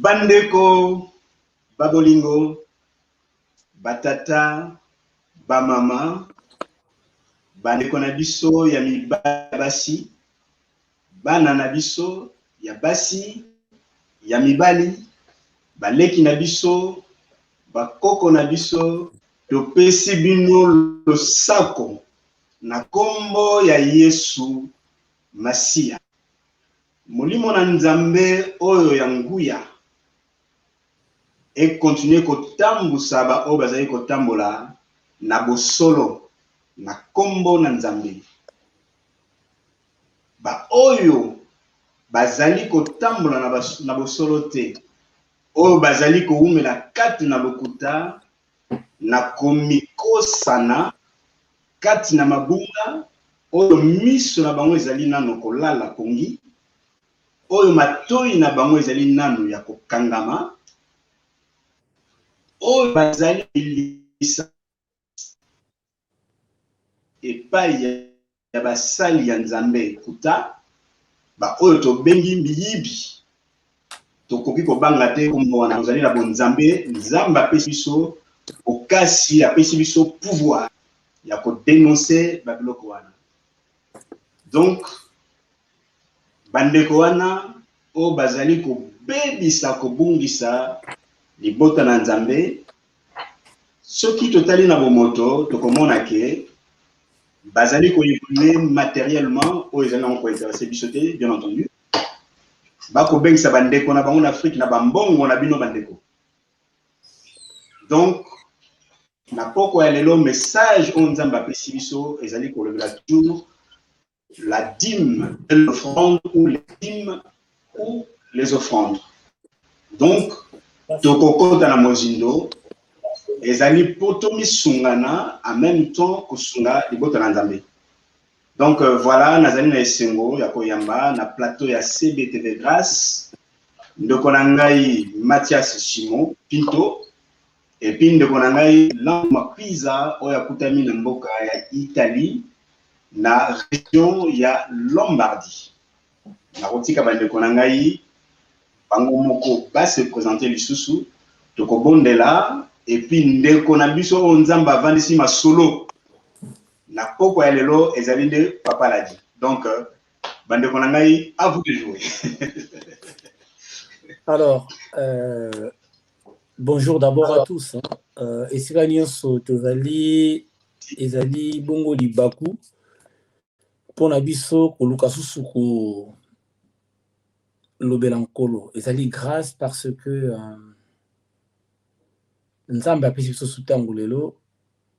Bandeko, babolingo, batata, bamama, bandeko na biso ya mibali basi, bana na biso ya basi, ya mibali, baleki na biso, bakoko na biso, topesi bino losako na kombo ya Yesu Masia. Molimo na Nzambe oyo ya nguya et continuer kotambusa ba oyo bazali kotambola na bosolo na kombo na Nzambe. Ba oyo bazali kotambola na bosolo te, oyo bazali koumela kati na lokuta na komikosana kati na mabunga, oyo miso na bango ezali nano kolala pongi, oyo matoi na bango ezali nano ya kokangama, oyo bazali lisa epai ya basali ya Nzambe kuta, ba oyo tobengi miyibi, tokoki kobanga te kombo wana ozali na bonzambe. Nzambe apesi biso okasi, apesi biso pouvoir ya kodénoncer babiloko wana. Donc bandeko wana oyo bazali kobebisa kobungisa libota na Nzambe, soki totali na bomoto tokomona ke bazali koévoluer matériellement oyo ezali nango kointeresse biso te, bien entendu. Bakobengisa bandeko na bango na Afrique na bambongo na bino bandeko. Donc na poko ya lelo message oyo Nzambe apesi biso ezali kolobela toujours la dîme et l'offrande ou les dîmes ou les offrandes. Donc tokokota na mozindo ezali poto misungana en même temps kosunga libota na Nzambe. Donc voilà, nazali na esengo ya koyamba na plateau ya CBTV Grâce, ndeko na ngai Mathias Simon Pinto, et puis ndeko na ngai Lama Pisa oyo akutami na mboka ya Italie na région ya Lombardie. Na kotika bandeko na ngai bango moko ba se présenter lisusu tokobondela, et puis ndeko na biso oyo Nzambe avandisi masolo na poko ya lelo ezali nde Papa l'a dit. Donc bandeko na ngai, à vous de jouer. Alors bonjour d'abord à tous. Esika nyonso tozali ezali bongo libaku pona biso koluka susu ko lobela nkolo, ezali grâce parce que Nzambe apesi biso sutango lelo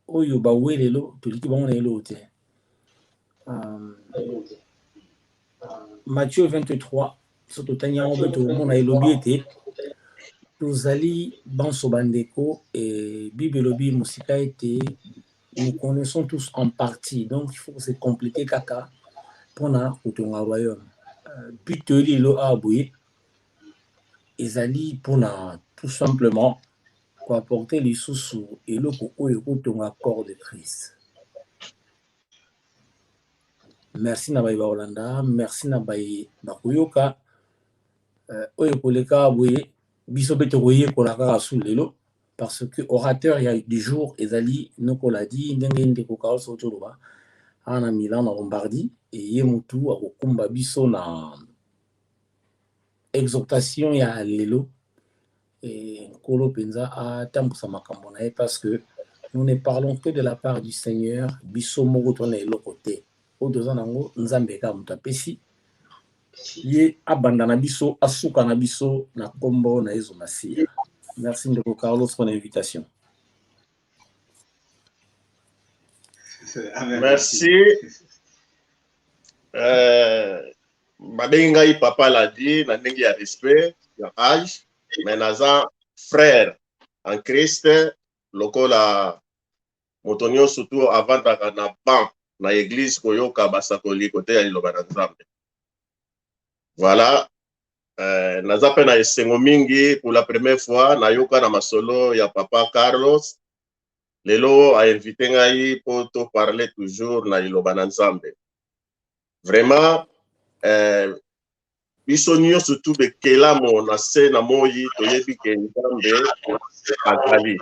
oyo bawe lelo toliki bango na lelo te. Matthieu 23 soto tanya obeto mona elobi ete tozali banso bandeko, et Bible lobi musika ete nous connaissons tous en partie, donc il faut se compléter kaka pona kotonga royaume. But lo abouye ezali pona tout simplement pour apporter les sous et le kotonga corps de Christ. Merci na baïba Holanda, merci na baï bakuyoka oyo koleka abouye biso beto koye kolaka sous lelo, parce que orateur il y a du jour ezali noko l'a dit ndenge ndeko ka so toloba ana Milan na Lombardie, et yemutu akokumba biso na exhortation ya lelo et kolo penza a tambusa makambo na ye, parce que nous ne parlons que de la part du Seigneur, biso moko tona elokote o dozanango Nzambe ka mutapesi ye abanda na biso asuka na biso na kombo na Yesu Masia. Merci ndeko Carlos pour l'invitation. Merci. Mabengai Papa l'a dit, na ndenge ya respect, ya âge, mais naza frère en Christ, lokola moto nyonso tu avandaka na banc na église koyoka basakoli kote ya liloba na Nzambe. Voilà. Naza pe na esengo mingi pour la première fois nayoka na masolo ya papa Carlos. Lelo a invité ngai pour te parler toujours na liloba na Nzambe. Vraiment biso nyonso tu bekelamo na se na moyi toyebi ke Nzambe azali.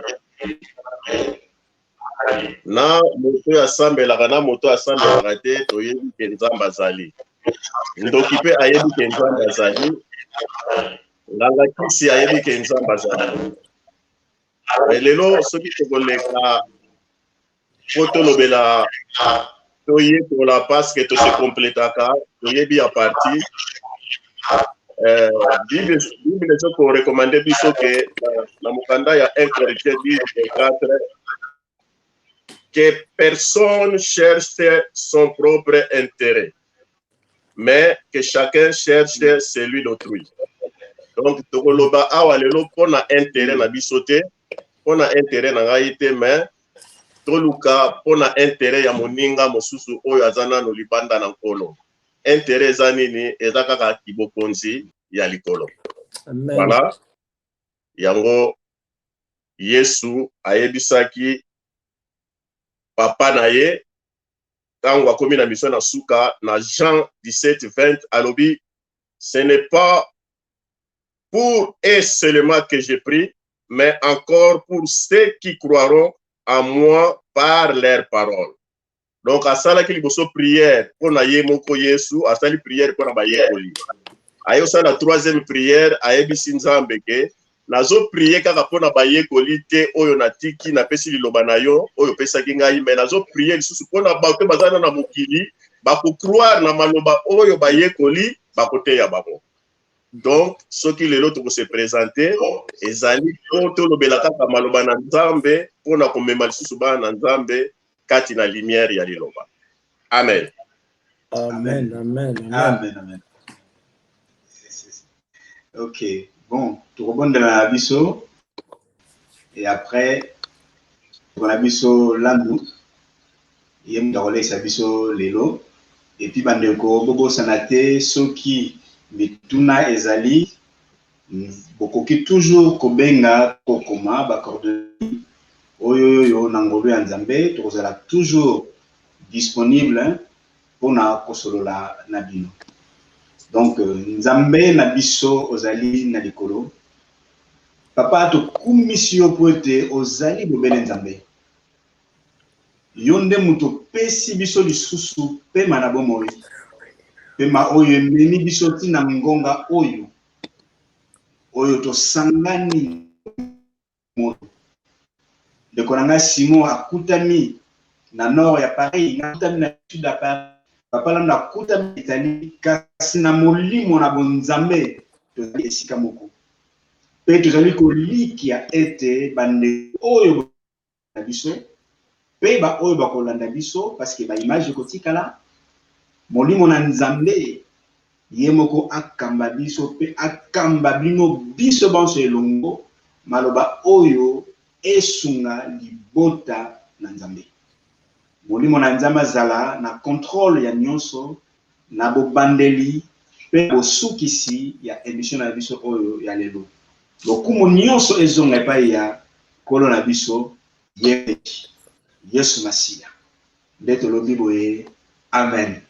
Na moto asambelaka na moto asambelaka te toyebi ke Nzambe azali. Ndoki pe ayebi ke Nzambe azali. Nganga kisi ayebi ke Nzambe azali. Lelo soki tokoleka po tolobela toyekola parce que to se complétaka toyebi ya parti Bible soko recommande biso ke na mukanda ya 1 Corinthiens 10:4 que personne cherche son propre intérêt, mais que chacun cherche celui d'autrui. Donc, tokoloba awa lelo pona intérêt na bisote, pona intérêt na ngai te, mais toluka pona intérêt ya moninga mosusu oyo azana no libanda na nkolo. Intérêt eza nini? Eza kaka kibokonzi ya likolo. Amen. Voilà. Yango Yesu ayebisaki papa na ye tango akomi na mission na suka na Jean 17:20 alobi, ce n'est pas pour eux seulement que je prie, mais encore pour ceux qui croiront en moi par leurs paroles. Donc asalaki liboso prière pour na ye moko Yesu, asali prière pour na bayekoli. Ayo sala troisième prière ayebisi Nzambe ke nazo prier kaka pona bayekoli te oyo natiki na pesi liloba na yo oyo pesaki ngai, mais nazo prier lisusu pona bato bazana na mokili bako croire na maloba oyo bayekoli bakoteya bango. Donc soki lelo toko se présenter ezali po tolobela kaka maloba na Nzambe pona komema lisusu bana na Nzambe kati na lumière ya liloba. Amen. Amen. Amen. Amen. Amen. Amen. Ok, bon, tu rebondes dans l'abisso et après, tu vas l'abisso l'andou, il y a un relais l'abisso l'élo, et puis bandeko bobo sanate soki mituna ezali bokoki toujours kobenga kokoma bakorde oyo yo nangolo ya Nzambe tozala toujours disponible pour na kosolola na bino. Donc, Nzambe na biso ozali na likolo. Papa to kumisio poete ozali bobele Nzambe. Yonde muto pesi biso lisusu pema na bomoi. Pema oyo meni biso tina ngonga oyo. Oyo to sangani moto. Ndeko nanga Simon akutami na nord ya Paris, akutami na sud ya Paris. Papa la nakuta Italie kasi na molimo na bonzambe tozali esika moko. Pe tozali kolikia ete bande oyo na biso pe ba oyo bakolanda biso parce que ba image kotikala molimo na Nzambe ye moko akamba biso pe akamba bino biso banso elongo maloba oyo esunga libota na Nzambe. Molimo na Nzambe azala na contrôle ya nyonso na bobandeli pe bosukisi ya émission na biso oyo ya lelo. Lokumu nyonso ezonga epai ya kolo na biso Yesu Masiya. Nde tolobi boye. Amen.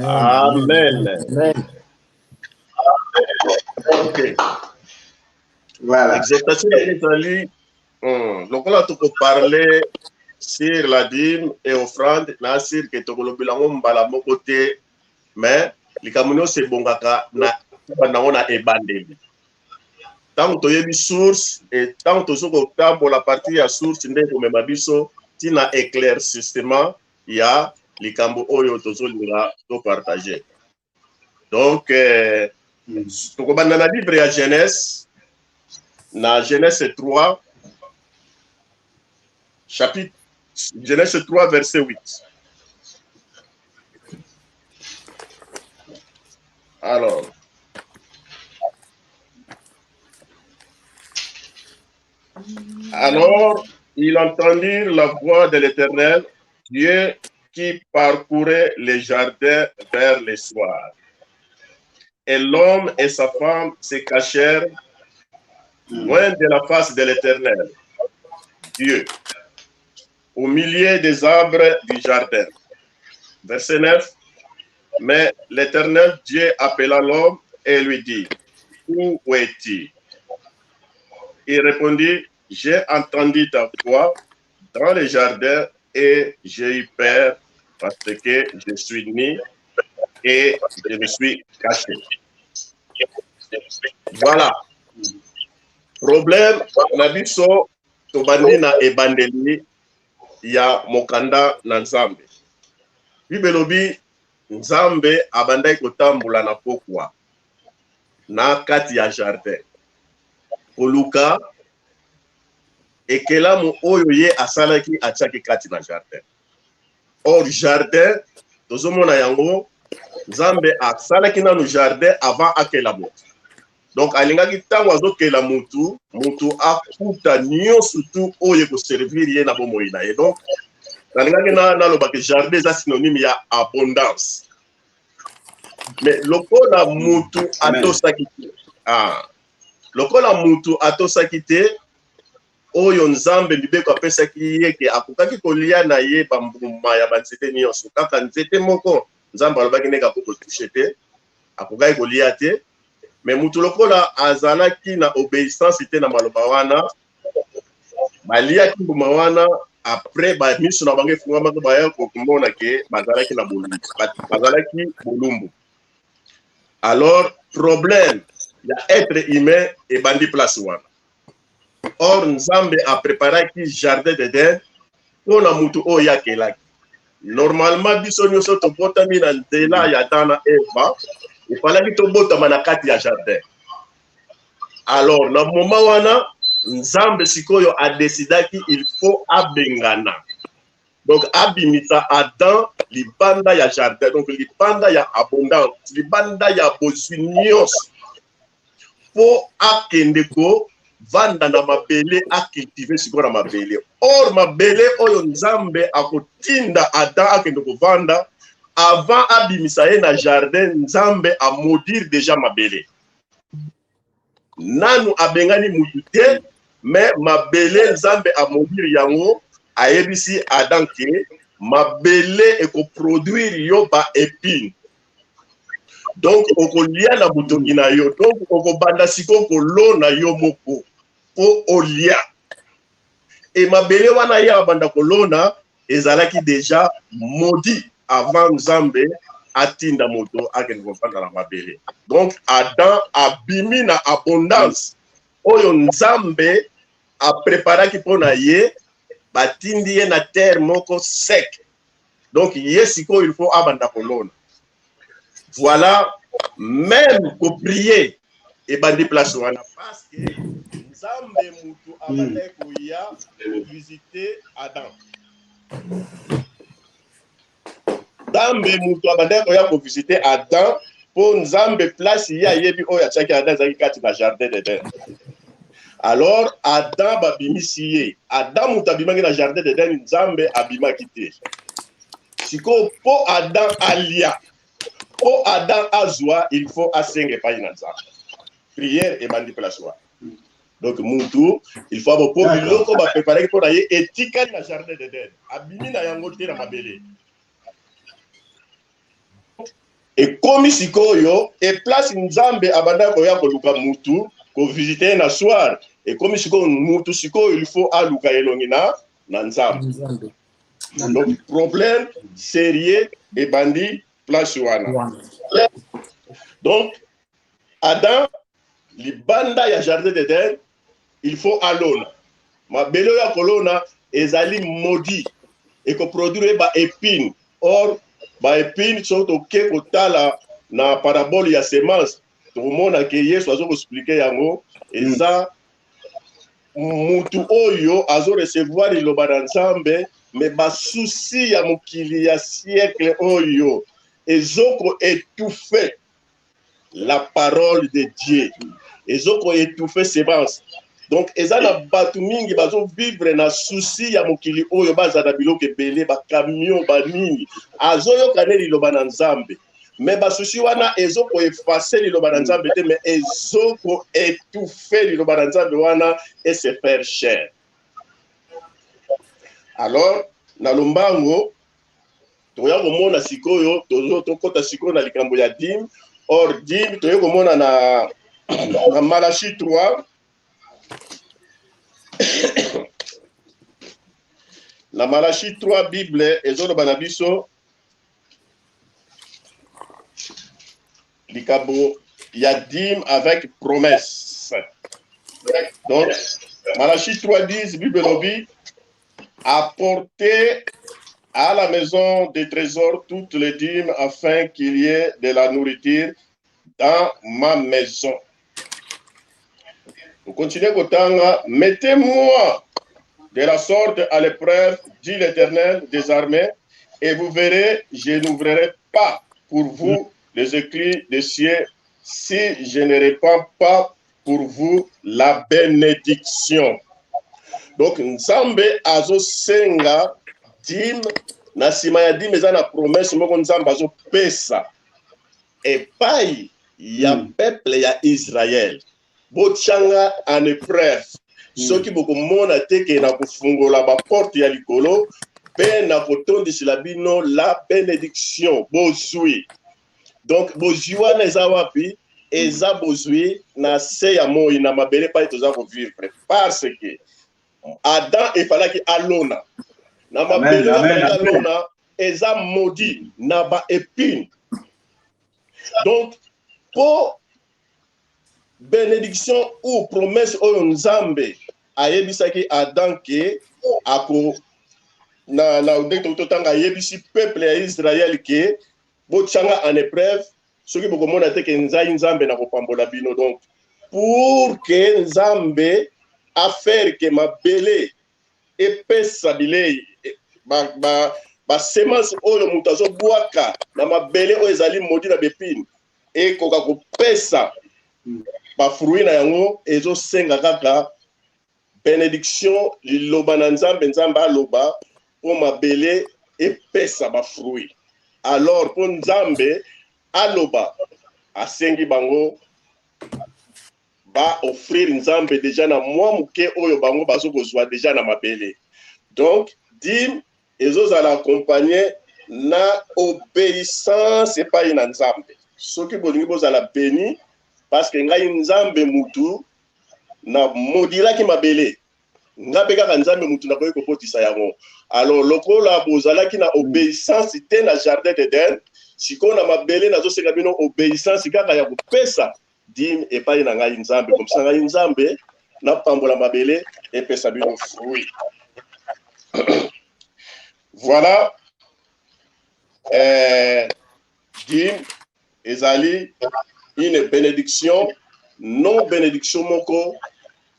Amen. Amen. Ok. Voilà. Exhortation d'Italie. Donc là, tu peux parler sur la dîme et offrande, na sur que tu bilango mbala moko te, mais likamuno se bongaka na na ebandeli. Tant que tu source et tant que tu la partie ya source nde ko mema biso tina éclaircissement ya likambo oyo tozolinga to partager. Donc tu ko banda na livre ya Genèse na Genèse 3 chapitre Genèse 3 verset 8. Alors, ils entendirent la voix de l'Éternel, Dieu qui parcourait les jardins vers le soir. Et l'homme et sa femme se cachèrent loin de la face de l'Éternel, Dieu, au milieu des arbres du jardin. Verset 9. Mais l'Éternel Dieu appela l'homme et lui dit, où es-tu? Il répondit, j'ai entendu ta voix dans le jardin et j'ai eu peur parce que je suis nu et je me suis caché. Voilà. Problème, na biso tobandi na ebandeli ya mokanda na Nzambe. Bibelobi Nzambe abandai kotambola na pokwa na kati ya jardin. Koluka ekelamu oyo ye asalaki atiaki kati na jardin. Or jardin tozomona yango Nzambe asalaki nanu jardin avant akela moto. Donc alingaki tango azokela mutu akuta nyonso tu oyo koservir ye na bomoi na ye. Donc alingaki nalobaki jardin eza synonyme ya abondance. Mais lokola mutu atosaki te, lokola mutu atosaki te, oyo Nzambe mibeko apesaki ye ke akokaki kolia na ye bambuma ya banzete nyonso. Kaka nzete moko Nzambe alobaki ndenge akokotouche te, akokaki kolia te. Mais mutu lokola azalaki na obéissance te na maloba wana, baliaki mbuma wana, après miso na bango efungamaki baya komona ke bazalaki na bolumbu, bazalaki bolumbu. Alors problème ya être humain ebandi place wana. Or Nzambe a préparé ki jardin d'Eden pona mutu oyo akelaki. Normalement biso nyonso tobotami na nzela ya Adam na Eva, ifalaki tobotama na kati ya jardin. Alors na moment wana Nzambe sikoyo a décidaki il faut abengana. Donc abimisa Adam libanda ya jardin, donc libanda ya abondance, libanda ya bozunios po akendeko vanda na mabele akultive sikoyo na mabele. Or mabele oyo Nzambe akotinda Adam akendeko vanda avant abimisa ye na jardin. Nzambe a maudire déjà mabele. Nanu abengani mutu te, mais mabele Nzambe a maudire yango. Ayebisi Adam ke mabele ekoproduire yo ba épine. Donc okolia na butongi na yo. Donc okobanda siko kolona yo moko po olia. Et mabele wana ya banda kolona ezalaki déjà maudit avant Nzambe atinda moto akende kofanda na mabele. Donc Adam abimi na abondance oyo Nzambe a préparaki pona ye. Batindi ye na terre moko sec. Donc yesiko il faut abanda kolona. Voilà, même pour prier et bandi place wana parce que Nzambe mutu abanda koya visiter Adam. Nzambe mutu abanda koya ko visiter Adam pour Nzambe place ya yebi oya tsaki Adam zaki kati na jardin d'Eden. Alors Adam babimisi ye. Adam mutabimaki na jardin d'Eden, Nzambe abimaki te. Siko po Adam alia, po Adam azwa, il faut asenge pa na Nzambe. Prière et bandi place wa. Donc mutu, il faut abo po biloko ba préparer pour ye etika na jardin d'Eden. Abimi na yango te na mabele. Et komi sikoyo et place Nzambe abanda koya koluka mutu ko visiter na soir. Et comme mutu siko il faut aluka elongi na Nzambe. Donc problème sérieux et bandi place wana. Donc Adam libanda ya jardin d'Eden il faut alona. Mabelo ya kolona ezali maudit et ko produire ba épine. Or ba épine sont ok kotala na parabole ya semence. Tout le monde a que Yesu azo expliquer yango eza mutu oyo azo recevoir liloba na Nzambe mais ba souci ya mokili ya siècle oyo ezoko étouffer la parole de Dieu, ezoko étouffer semence. Donc eza na batu mingi bazo vivre na souci ya mokili oyo baza na biloko ebele ba camion ba nini azoyoka ne liloba na Nzambe mais ba souci wana ezoko effacer liloba na Nzambe te mais ezoko étouffer liloba na Nzambe wana et se faire cher. Alors na lombango toya komona sikoyo tozo tokota sikoyo na likambo ya dîme. Or dîme toya komona na Malachie 3 la Malachie 3 Bible ezoloba na biso likabo ya dîme avec promesse. Donc Malachie 3:10 Bible lobi apportez à la maison des trésors toutes les dîmes afin qu'il y ait de la nourriture dans ma maison. Vous continuez Kotanga, mettez-moi de la sorte à l'épreuve, dit l'Éternel des armées, et vous verrez, je n'ouvrirai pas pour vous les écrits des cieux si je ne répands pas pour vous la bénédiction. Donc, Nzambe azo senga dim na sima ya dim eza na promesse moko Nzambe azo pesa epai ya peuple ya Israël. Botianga en épreuve. Soki bokomona teke na kofungola ba porte ya likolo pe na kotondisela bino la bénédiction bozwi. Donc bozwi wana eza wapi? Eza bozwi na se ya moi na mabele pa toza ko vivre parce que Adam efalaki alona na mabele alona eza maudit na ba épine. Donc pour bénédiction ou promesse oyo Nzambe ayebisaki Adam ke ako na ndeko totanga ayebisi peuple ya Israël ke botianga en épreuve soki bokomona te ke Nzambe na kopambola bino. Donc pour que Nzambe affaire que mabele epesa bilei ba semence oyo mutu azobwaka na mabele oyo ezali modi na bepine ekoka kopesa ba fruit na yango ezosenga kaka bénédiction liloba na Nzambe Nzambe aloba po mabele epesa ba fruit. Alors po Nzambe aloba asengi bango ba offrir Nzambe déjà na mwa muke oyo bango bazokozwa déjà na mabele. Donc dîme ezozala accompagné na obéissance epai na Nzambe. Soki bolingi bozala béni parce que ngai Nzambe mutu na modilaki mabele ngape kaka Nzambe mutu na koyi kopotisa yango. Alors lokola bozalaki na obéissance te na jardin d'Eden siko na mabele nazosenga bino obéissance kaka ya kopesa dîme epai na ngai Nzambe comme ça ngai Nzambe na pambola mabele epesa bino fruit. Voilà dîme ezali une bénédiction, non bénédiction moko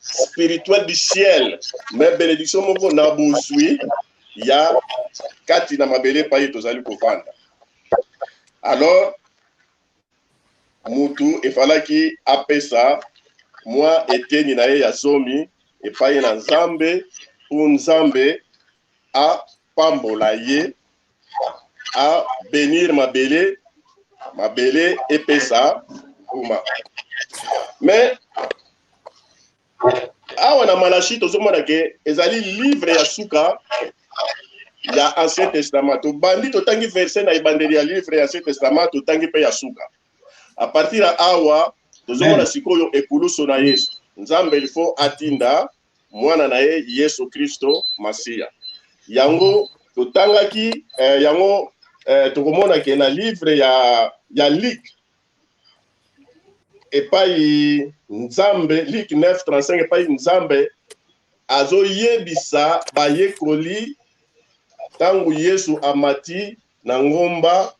spirituelle du ciel, mais bénédiction moko na bozwi ya kati na mabele paye tozali kovanda. Alors mutu efalaki apesa mwa eteni na ye ya zomi epai na Nzambe pour Nzambe a pambola ye a bénir mabele epesa uma. Mais awa na Malachie tozomona ke ezali livre ya suka ya Ancien Testament. Bandi totangi verset na ibandeli ya livre ya Ancien Testament totangi pe ya suka. A partir ya awa tozomona sikoyo ekuluso na Yesu. Nzambe il faut atinda mwana na ye Yesu Kristo Masia. Yango totangaki yango tokomona ke na livre ya Luc epai Nzambe Luc 9:35 epai Nzambe azoyebisa bayekoli tangu Yesu amati na ngomba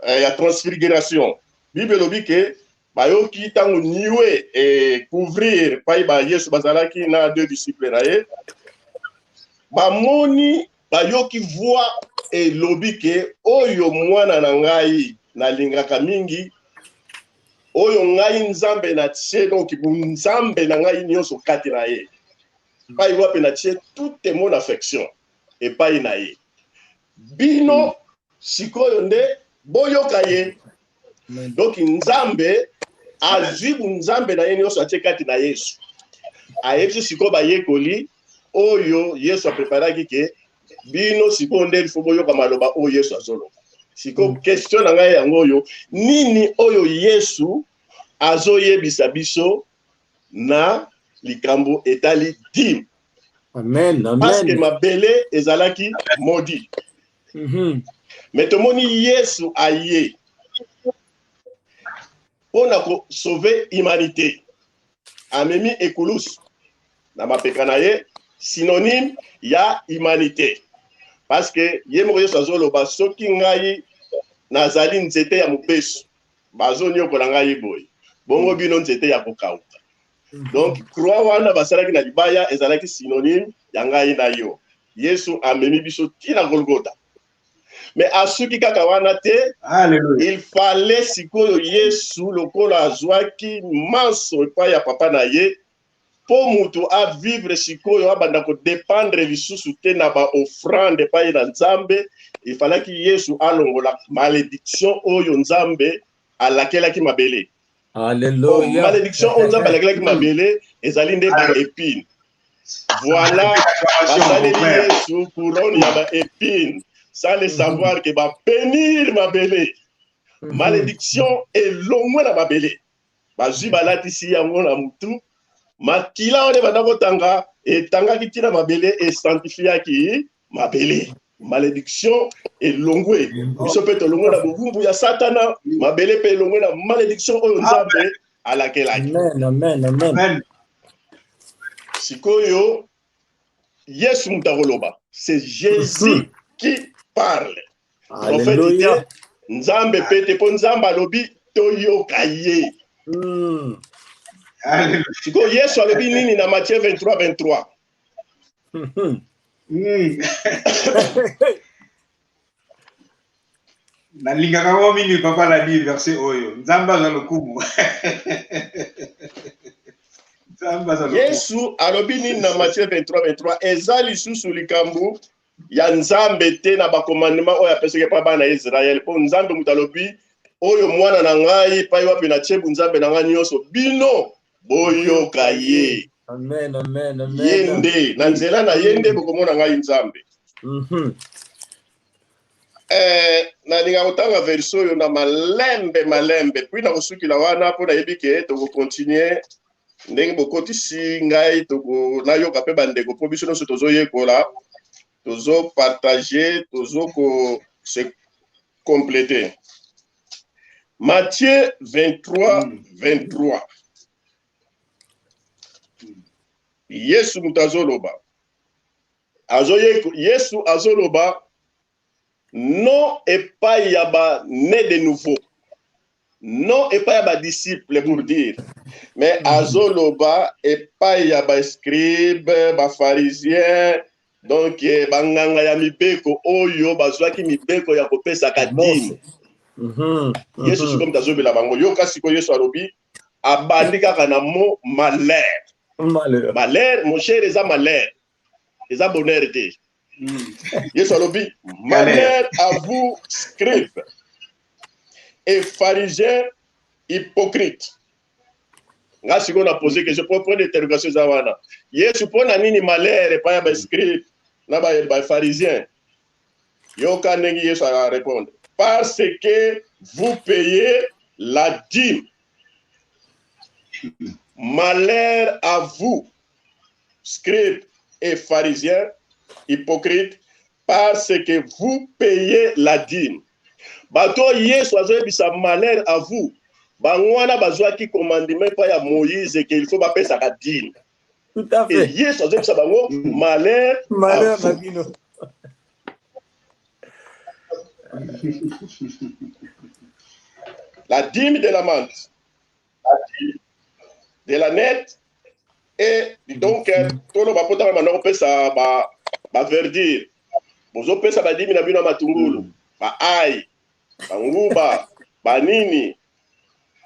ya transfiguration. Bible lobi ke bayoki tangu niwe couvrir pai ba Yesu bazalaki na deux disciples na ye bamoni bayoki voix elobi ke oyo mwana na ngai nalingaka mingi oyo ngai nzambe na tie donc nzambe na ngai nyonso kati na ye pai wape na tie toute mon affection epai na ye bino sikoyo nde boyoka ye donc nzambe azwi nzambe na ye nyonso atie kati na Yesu ayebisi sikoyo bayekoli oyo Yesu apreparaki ke bino sikoyo nde ifo boyoka maloba oyo Yesu azoloba sikoyo question na ngai yango oyo nini oyo Yesu azoyebisa biso na likambo etali dim. Amen, amen. Parce que mabele ezalaki maudit. Mais tomoni Yesu aye pona ko sauver humanité. Amemi ekulus na mapeka na ye synonyme ya humanité. Parce que yemo Yesu azoloba soki ngai nazali nzete ya mopesu bazoni okola ngai boy. Bongo bino nzete ya kokauka. Donc croix wana basalaki na libaya ezalaki synonyme ya ngai na yo. Yesu amemi biso tina Golgotha. Mais asuki kaka wana te, il fallait sikoyo Yesu lokola azwaki manso epai ya papa na ye po mutu a vivre sikoyo abanda ko dépendre lisusu te na ba offrande epai na Nzambe. Il fallait que Yesu alongola malédiction oyo Nzambe alakelaki mabele. Alléluia. Malédiction on Nzambe alakelaki mabele ezali nde ba épine. Voilà basali Yesu couronne ya ba épine sans le savoir que ba bénir mabele. Malédiction elongwe na mabele. Bazwi balatisi yango na mutu makila one bandako tanga etangaki tina mabele et sanctifiaki mabele. Malédiction elongwe biso pe tolongwe na bovumbu ya satana mabele pe elongwe na malédiction oyo Nzambe alakelaki. Amen, amen, amen. Sikoyo Yesu mutakoloba, c'est Jésus qui parle. Prophète Nzambe pete po Nzambe alobi toyoka ye. Sikoyo Yesu alobi nini na Matthieu 23:23. Nalingaka ngo mingi papa la dit verset oyo. Nzamba za lokumu. Yesu alobi nini na Matthieu 23:23 eza lisusu likambo ya Nzambe te na ba commandement oyo apesaki pa bana Israël po Nzambe mutalobi oyo mwana na ngai pai wapi na chebu Nzambe na ngai nyonso bino boyoka ye. Amen, amen, amen. Yende na nzela na yende bokomona ngai Nzambe. Na linga kotanga verso oyo na malembe puis na kosukila wana po na yebike to continuer ndenge bokotisi ngai toko nayoka pe bandeko po biso nyonso tozoyekola tozo partager tozo ko se compléter. Matthieu 23:23. Yesu mutazoloba Yesu azoloba non epai ya ba né de nouveau, non epai ya ba disciple pour dire, mais azoloba epai ya ba scribe ba pharisien donc banganga ya mibeko oyo bazwaki mibeko ya kopesa kadimi. Yesu sikoyo mutazobela bango yoka sikoyo Yesu alobi abandi kaka na mo malheur. Malheur mon cher eza malheur eza bonheur te. Yesu alobi malheur à vous scribes et pharisiens hypocrites. Nga sikoyo na poser question pour prendre l'interrogation za wana. Yesu pona nini malheur epai ya ba scribes na ba pharisiens? Yoka ndenge Yesu a répondre parce que vous payez la dîme. Malheur à vous, scribes et pharisiens, hypocrites, parce que vous payez la dîme. Bato Yesu azoyebisa malheur à vous. Bangwana bazwaki commandement pa ya Moïse qu'il faut pas payer sa dîme. Tout à fait. Et Yesu azoyebisa bango malheur à vous. La dîme de la menthe, de la nette et donc tout le bapota maintenant on peut ça ba verdire. Bozo peut ça ba dîme na bino matungulu, ba ai, ba nguba, ba nini.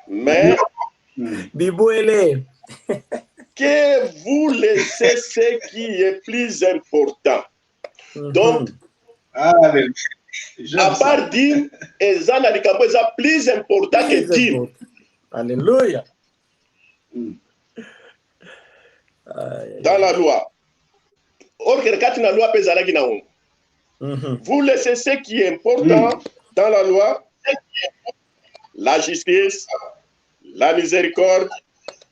Mais Biboele. que vous laissez ce qui est plus important. Donc, à part dîme, ezana likambo eza plus important que dîme. Alléluia. Dans la loi. Or que quand la loi pèse à la guinaon. Vous laissez ce qui est important dans la loi, la justice, la miséricorde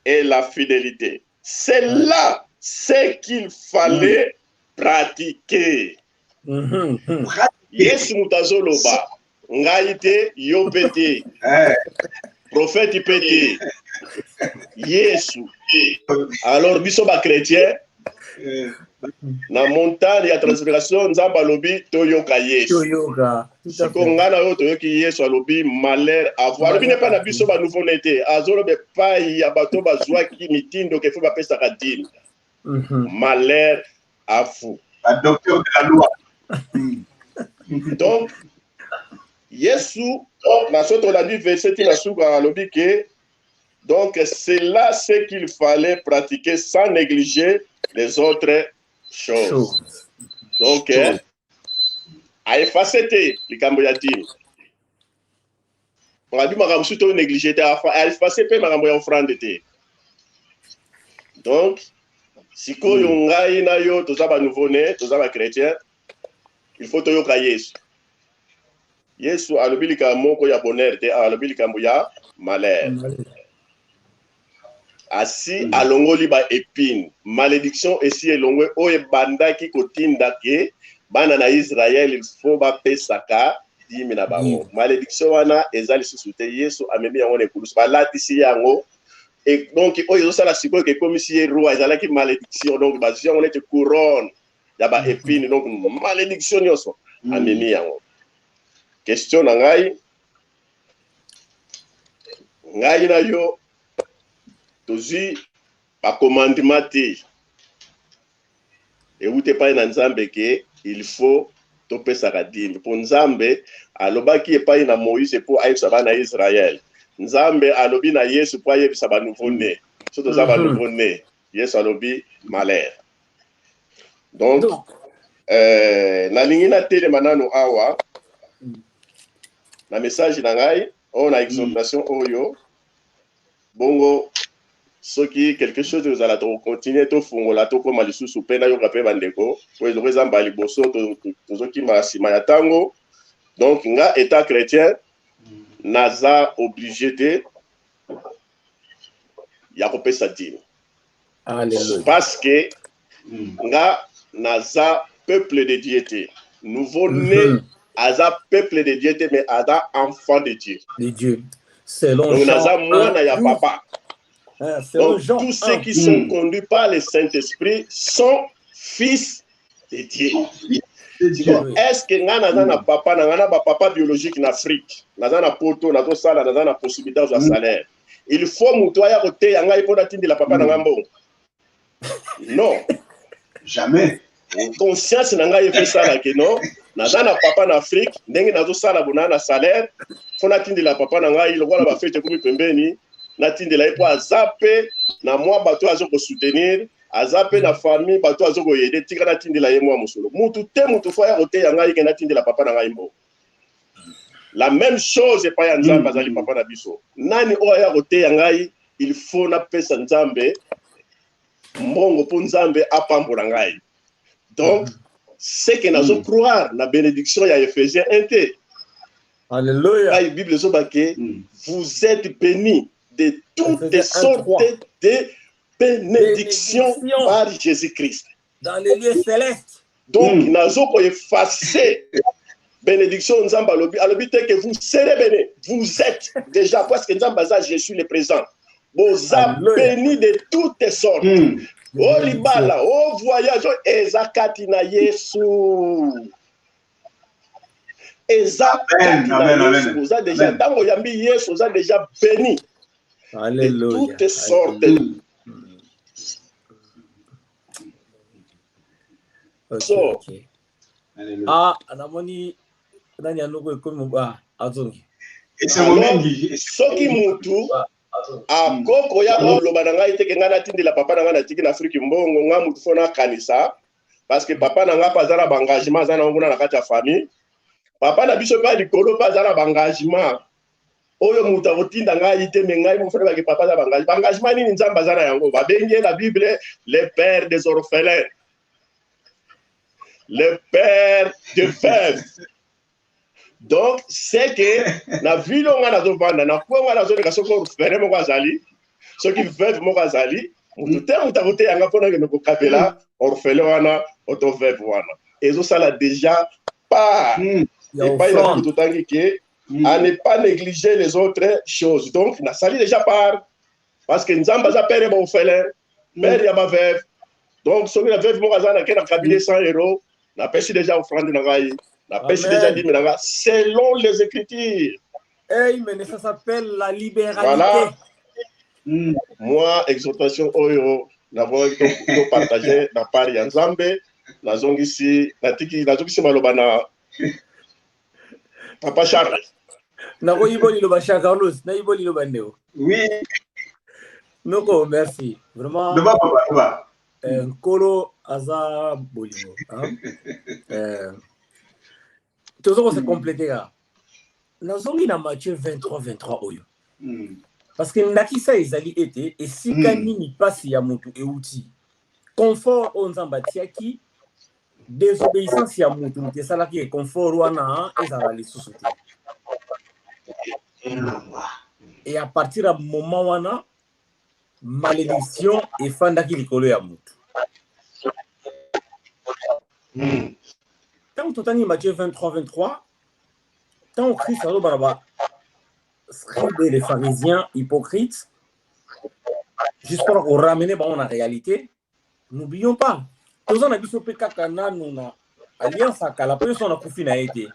et la fidélité. C'est là ce qu'il fallait pratiquer. Yesu mutazoloba, ngaite yopete, prophète pete, Yesu. Alors biso ba chrétien, na montagne ya transfiguration nzamba alobi toyoka Yesu. Siko ngana yo toyoki Yesu alobi malheur avoir. Alobi ne pas na biso ba nouveau nete, azolobe pai ya bato bazwaki mitindo ke fo ba pesa ka dîme. Malheur à vous. La docteur de la loi. Donc, Yesu, na soto la dit verset na suka alobi ke donc c'est là ce qu'il fallait pratiquer sans négliger les autres choses. Donc, a effacé te likambo ya dîme. Pour abi makambo suto négliger te a effacé pe makambo ya offrande te. Donc, sikoyo ngai na yo toza ba nouveau-né, toza ba chrétien, il faut toyoka Yesu. Yesu alobi likambo moko ya bonheur te, alobi likambo ya malheur. Asi alongoli ba épine, malédiction esi elongwe oye bandaki kotinda ke bana na Israël il faut ba pesaka dîme na bango. Malédiction wana ezali lisusu te, Yesu amemi yango na ekulusu balatisi yango. Et donc oyo ezosala sikoyo ke komisi ye roi ezalaki malédiction, donc bazwi yango neti couronne ya ba épine, donc malédiction nyonso amemi yango. Question na ngai na yo tozwi ba commandement te euti epai na Nzambe ke il faut topesaka dîme. Po Nzambe alobaki epai na Moïse po ayebisa bana Israël. Nzambe alobi na Yesu po ayebisa ba nouveau-né. So toza ba nouveau-né, Yesu alobi malheur. Donc nalingi na telema nano awa na message na ngai o na exhortation oyo bongo soki quelque chose vous allez continuer to fungola to koma lisusu pe na yoka pe bandeko po ezokeza mbali boso tozoki masima ya tango. Donc nga état chrétien naza obligé te ya kopesa dîme. Alléluia. Parce que nga naza peuple de Dieu te, nouveau-né aza peuple de Dieu te, mais aza enfant de Dieu. De Dieu. Selon donc Jean naza mwana ya papa. Donc Jean tous ceux qui sont conduits par le Saint-Esprit sont fils de Dieu. Donc, est-ce que nga naza na papa na nga na papa biologique en Afrique, naza na poto nazo sala naza na possibilité de salaire, il faut muto ya kote ya ngai po natindi la papa na ngambo? Non, jamais. Conscience na ngai fait ça là que non, naza na papa na Afrique ndenge nazo sala bona na salaire, fo natindi la papa na ngai lokola ba fete kumi pembeni natindi la po azape na moi bato azo ko soutenir, azape na famille bato azo ko aider tika natindi la yemo musolo. Mutu te mutu fo ya kote ya ngai ke natindi la papa na ngai mbo. La même chose pas ya Nzambe azali papa na biso. Nani o ya kote ya ngai, il faut na pesa Nzambe mbongo po Nzambe apambola ngai. Donc c'est que nazo croire na bénédiction ya Ephésiens 1. Alléluia. La Bible zo baké vous êtes bénis de toutes sortes de bénédictions par Jésus-Christ. Dans les lieux célestes. Donc nazo ko effacer bénédiction Nzamba alobi te que vous serez bénis. Vous êtes déjà parce que Nzamba za je suis le présent. Vous êtes bénis de toutes sortes. Oh libala, oh voyage, ezakati na Yesu. Ezakati na Yesu. Vous êtes déjà dans le yambi Yesu, vous êtes déjà bénis. Alléluia. De toutes sortes. So, ah, anamoni nani anoko ekomi azongi. Et c'est mon mingi. Soki mutu akoko ya loba na ngai te ke ngana tindela papa na ngana tiki na Afrique mbongo nga mutu fona kanisa parce que papa na nga pazala ba engagement zana ngona na kati ya famille papa na biso pa likolo pazala ba engagement oyo mutu akotinda ngai te me ngai mo fona ba ke papa za ba engagement nini nzamba zana yango ba bengi la Bible les pères des orphelins les pères de veuves. Donc, c'est que na ville on a zo vanda na ko ngala zo de kaso ko fere mo kwazali so ki veuve mo kwazali mutu mutakote yanga pona ke no kapela orphelin wana auto veuve wana ezo sala déjà pas et pas il a tout tangi que à ne pas négliger les autres choses. Donc, na sali déjà part parce que nzamba za père mo orphelin père ya ma veuve. Donc, so la veuve mo kwazana ke na kabile 100 € na pesi déjà offrande na ngai. La pêche déjà dit, selon les Écritures. Hey, mais ça s'appelle la libéralité. Voilà. Moi, exhortation Oyo, n'avons pas partagé na pari ya Nzambe, na zongisi malobana. Papa Charles. Na ko yiboli lo ba Carlos, na yiboli lo bandeo. Oui. Noko, merci. Vraiment. Deba papa. Nkolo aza bolimo, hein. Toujours se compléter là. Nous avons dans Matthieu 23 oyo. Parce que ndakisa ezali été et si kani ni passe ya mutu e outil. Confort on zambatiaki désobéissance ya mutu te sala ki confort wana ezala les sociétés. Et à partir du moment wana malédiction et fandaki likolo ya mutu. Tant que tu as Matthieu 23, tant que Christ a les pharisiens hypocrites, juste pour ramener la réalité, n'oublions pas, tous on a vu ce PK Kana, nous avons alliance à la personne a confié à été.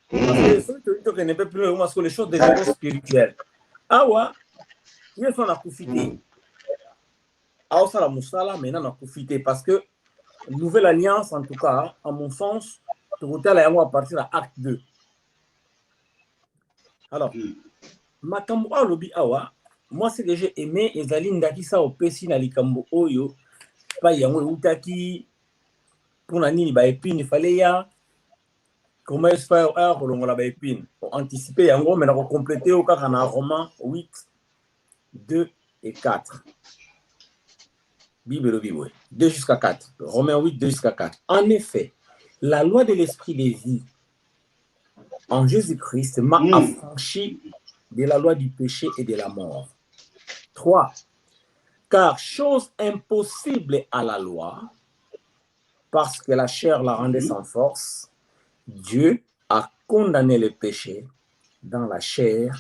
Parce que ceux qui ne peuvent plus parce que les choses deviennent spirituelles. Ah ouais, ils sont à profiter. Ah ça la moussala, maintenant on a profité parce que nouvelle alliance, en tout cas, à mon sens, à partir de l'acte 2. Alors, Makambo Alobi Awa, moi, ce que j'ai aimé, et Zali Ndakisa au Pessi na Likambo Oyo, pas Yango Utaki, pour Nani Baepine, il fallait ya, comment est-ce faire pour la Baepine, pour anticiper Yango, mais on compléter au cas qu'on a Romains 8, 2 et 4. Bible, 2 jusqu'à 4. Romains 8, 2 jusqu'à 4. En effet, la loi de l'esprit de vie en Jésus-Christ m'a affranchi de la loi du péché et de la mort. 3. Car chose impossible à la loi, parce que la chair la rendait sans force, Dieu a condamné le péché dans la chair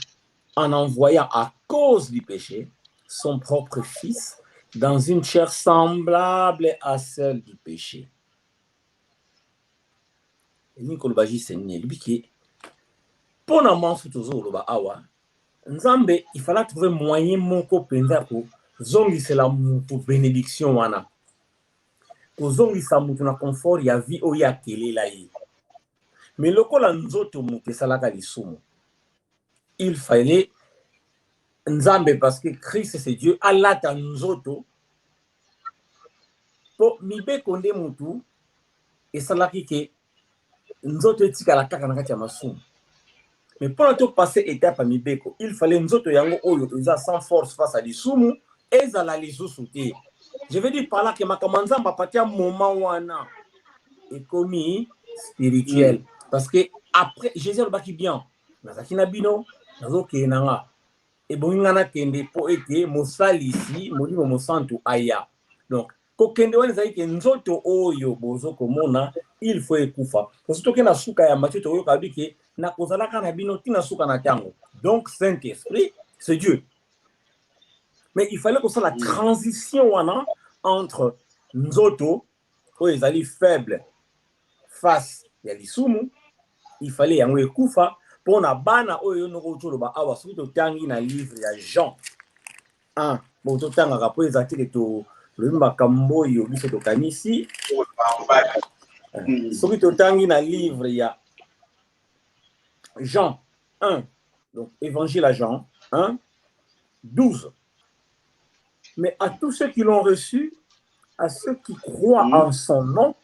en envoyant à cause du péché son propre Fils dans une chair semblable à celle du péché. Et Nikolobaji Seigneur, pour la manche toujours awa, Nzambe, il fallait trouver moyen moko penza pour zongi c'est la pour bénédiction wana. Pour zongi sa mutu na confort ya vie o ya kele la yi. Mais lokola nzoto mutu salaka lisumu. Il fallait Nzambe parce que Christ c'est Dieu, Allah ta nzoto. Po mibe konde mutu et salaki ke nzoto etika la kaka na kati ya masumu. Mais pour tout passer étape à mibeko, il fallait nzoto yango oyo eza sans force face à lisumu et zala lisusu te. Je veux dire par là que makamanza papatia moment wana est commis spirituel parce que après Jésus le baki bien nazaki na bino nazo kenanga et bongana kende po ete mosali ici molimo mosantu aya. Donc kokende wana zaki ke nzoto oyo bozo komona il faut ekufa. Surtout que na suka ya Matthieu to yo kabi ke na kozalaka na bino tina suka na tango. Donc Saint-Esprit c'est Dieu. Mais il fallait que ça la transition wana entre nzoto oyo ezali faible face ya lisumu, il fallait yango ekufa pona bana oyo noko toloba awa soki totangi na livre ya Jean 1 bon totanga po ezaki ke to le makambo yo biso tokanisi soki totangi na livre ya Jean 1, donc évangile à Jean 1, 12. Mais à tous ceux qui l'ont reçu, à ceux qui croient en son nom,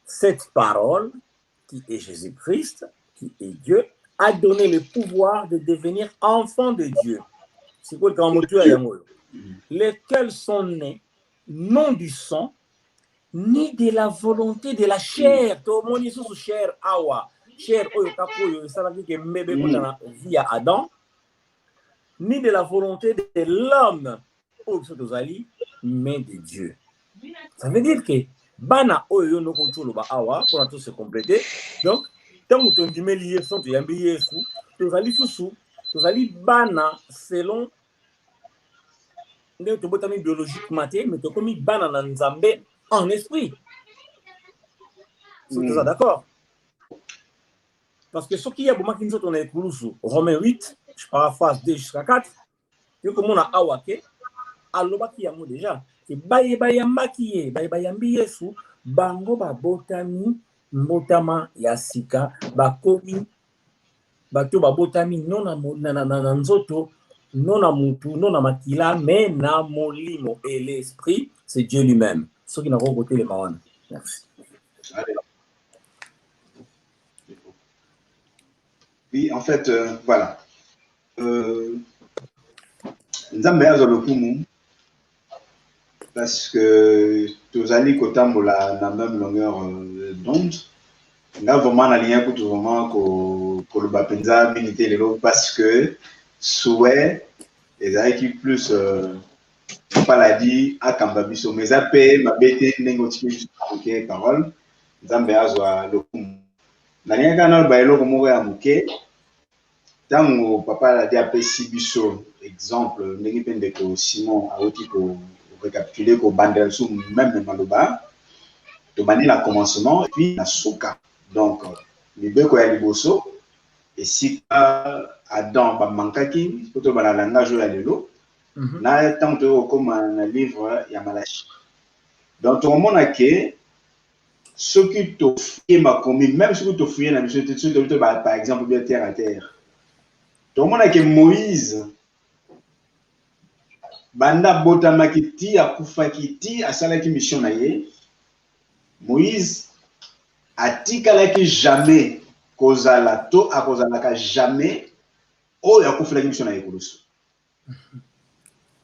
cette parole, qui est Jésus-Christ, qui est Dieu, a donné le pouvoir de devenir enfants de Dieu. C'est quoi le grand mot? Lesquels sont nés non du sang, ni de la volonté de la chair. Tout le monde est sous chair, awa. Chair, via Adam, ni de la volonté de l'homme, mais de Dieu. Ça veut dire que bana oyo no contrôle ba awa pour tout se compléter. Donc tant que tu dis lié sont tu yambi yesu, tu allez sous, tu allez bana selon ne to botami biologiquement mais tu comme bana na nzambe en esprit. C'est ça d'accord? Parce que ce qui y a beaucoup qui nous on est sous Romains 8, je paraphrase 2 jusqu'à 4, que comme on a awake aloba ki yango déjà ke baye bayambaki bayambi yesu bango babotami mbotama ya sika bakomi bato babotami nona na nzoto nona mutu nona makila mais na molimo et l'esprit c'est Dieu lui-même ceux qui n'ont voté les mawana. Merci. Oui, en fait, voilà. Nzambe azolokumu parce que tous allez kotambola na même longueur d'onde. Nga vraiment na lien pour vraiment ko le bapenza milité lelo parce que souhait les qui plus paladie akamba biso mais appel mabete nengoti juste OK parole Nzambe azwa lokumu. Na lien kana ba eloko moko ya muke tango papa la dit apesi biso exemple ndenge pe ndeko Simon auti ko récapituler ko bandel sous même maloba to mani la commencement et puis na suka donc libeko ya liboso et si Adam ba mankaki poto ba la langage ya lelo na tanto comme un livre ya Malachi donc tout le monde a que ce qui te fouille ma commis même ce qui te fouille na biso te par exemple bien terre à terre. Tout le monde a que Moïse, banda botamakiti a kufakiti a salaki mission naye. Moïse a tikalaki jamais kozala to a kozalaka jamais o ya kufalaki mission naye kulusu.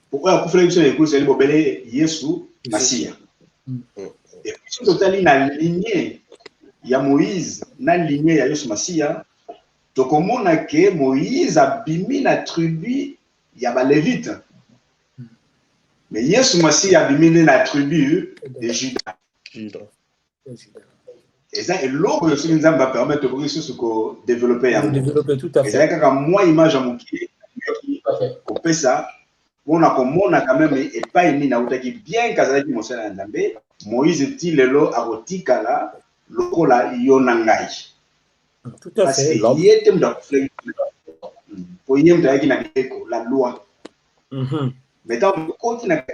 Pourquoi a kufalaki mission naye kulusu eli bobele Yesu Masia. Et puis totali na lignée ya Moïse na lignée ya Yesu Masia. Tokomona ke Moïse a bimi na tribu ya ba Lévite. Mais Yesu Masi a bimi na tribu de Juda. Et ça est l'eau que ce Nzamba permet de développer un développer tout à fait. Et c'est quand moi image à mon qui ko pesa on a komona quand même et pas ni na utaki bien kazala ki mosala Nzambe Moïse ti lelo akotikala lokola yonangai. Tout à fait. La loi. Mais dans le côté na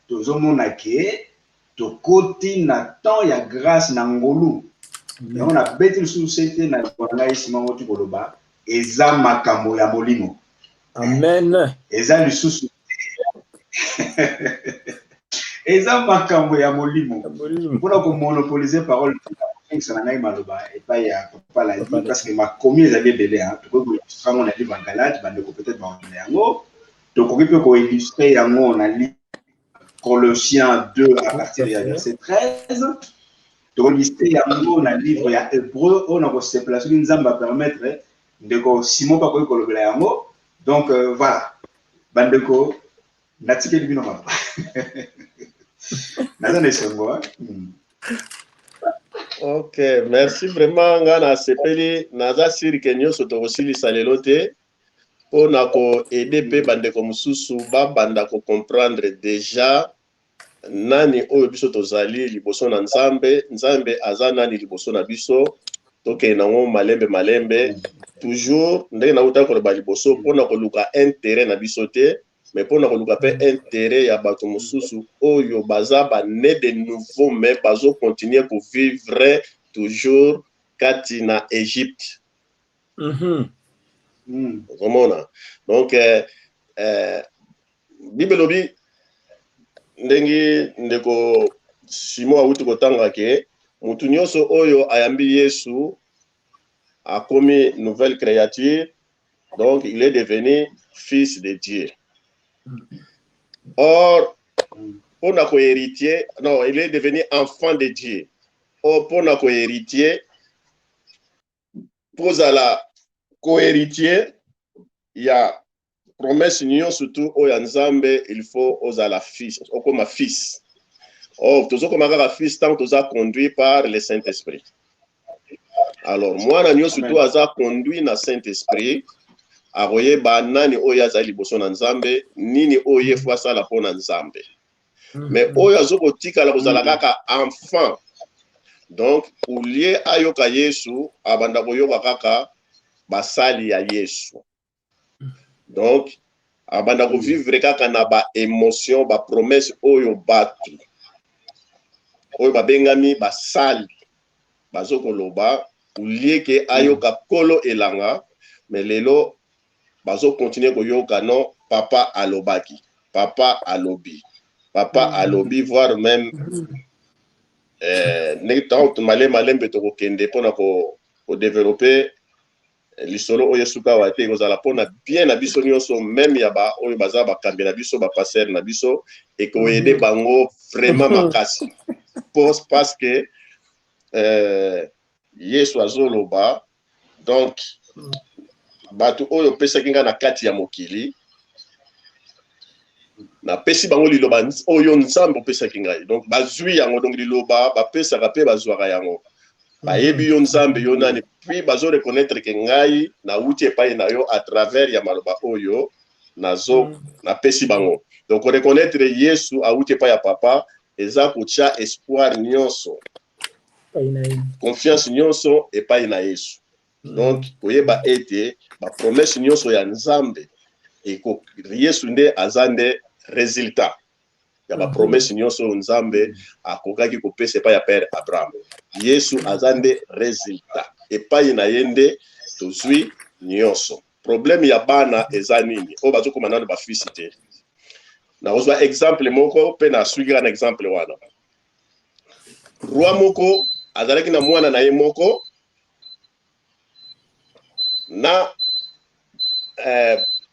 tozomona ke to côté na temps ya grâce na ngolu. Et on a bêté sous cette na ngai sima ngoti koloba eza makambo ya molimo. Amen. Eza lisusu. Eza makambo ya molimo. Pour ko monopoliser parole et pas il y a pas la vie parce que ma commis les avait belé hein tu peux illustrer on a dit Galate bande peut-être dans yango donc on peut illustrer yango on a lu Colossiens 2 à partir du verset 13 donc illustrer yango on a livre ya Hébreu on a se placer une Nzamba permettre de ko Simon pas ko kolobela yango donc voilà bande ko natike libino mapa nada nesengo. Ok, merci vraiment. Ngana sepeli naza siri kenyo soto kosili salelo te po na ko aider pe bande ko mususu ba banda ko comprendre déjà nani oyo biso tozali liboso na Nzambe aza nani liboso na biso toke nango malembe toujours ndenge na uta ko ba liboso po na ko luka intérêt na biso te mais pour na ko luka pe intérêt ya bato mususu oyo baza ba né de nouveau mais bazo continuer ko vivre toujours kati na Égypte Ozomona. Donc Bible lobi ndengi ndeko Simon awuti kotanga ke mutu nyonso oyo ayambi Yesu a commis nouvelle créature, donc il est devenu fils de Dieu. Or, pour na héritier, non, il est devenu enfant de Dieu. Or, pour na héritier, pour la co-héritier, il y a promesse union surtout au Nzambe, il faut aux la fils, au comme fils. Or, tous comme un fils tant tous a conduit par le Saint-Esprit. Alors, moi, nous surtout à conduit na Saint-Esprit, à voyer banani oya za liboso na Nzambe, nini oye fois ça la pona Nzambe. Mais oya zoko tika la kozala kaka enfant. Donc, ou lié ayoka Yesu, abanda koyoka kaka basali ya Yesu. Donc, abanda ko vivre kaka na ba émotion, ba promesse oyo batu. Oyo babengami basali. Bazoko loba ou lié que ayoka kolo elanga, mais lelo bazo continuer koyoka non papa alobaki, papa alobi, papa alobi, voire même nektant malembe to kende pona ko développer lisolo oyo suka wa te kozala pona bien na biso nyonso même ya ba oyo baza ba kambi na biso ba passer na biso et ko aider bango vraiment makasi parce que Yesu azoloba donc batu oyo pesa kinga na kati ya mokili na pesi bango liloba oyo Nzambe pesa kinga donc bazui yango donc liloba ba pesa ka pe bazwaka yango ba yebi yo Nzambe yo nani puis bazo reconnaître que ngai na uti epai na yo à travers ya maloba oyo nazo na pesi bango donc reconnaître Yesu a uti epai ya papa eza kucha espoir nyonso confiance nyonso epai na Yesu. Donc koyeba ete ba promesse nyonso ya Nzambe et ko Yesu nde azande résultat ya ba promesse nyonso Nzambe akokaki kopesa epai ya père Abraham. Yesu azande résultat epai na yende tozwi nyonso. Problème ya bana eza nini o bazo komana na ba fils te. Na ozwa exemple moko pe na suigra na exemple wana. Roi moko azalaki na mwana na ye moko na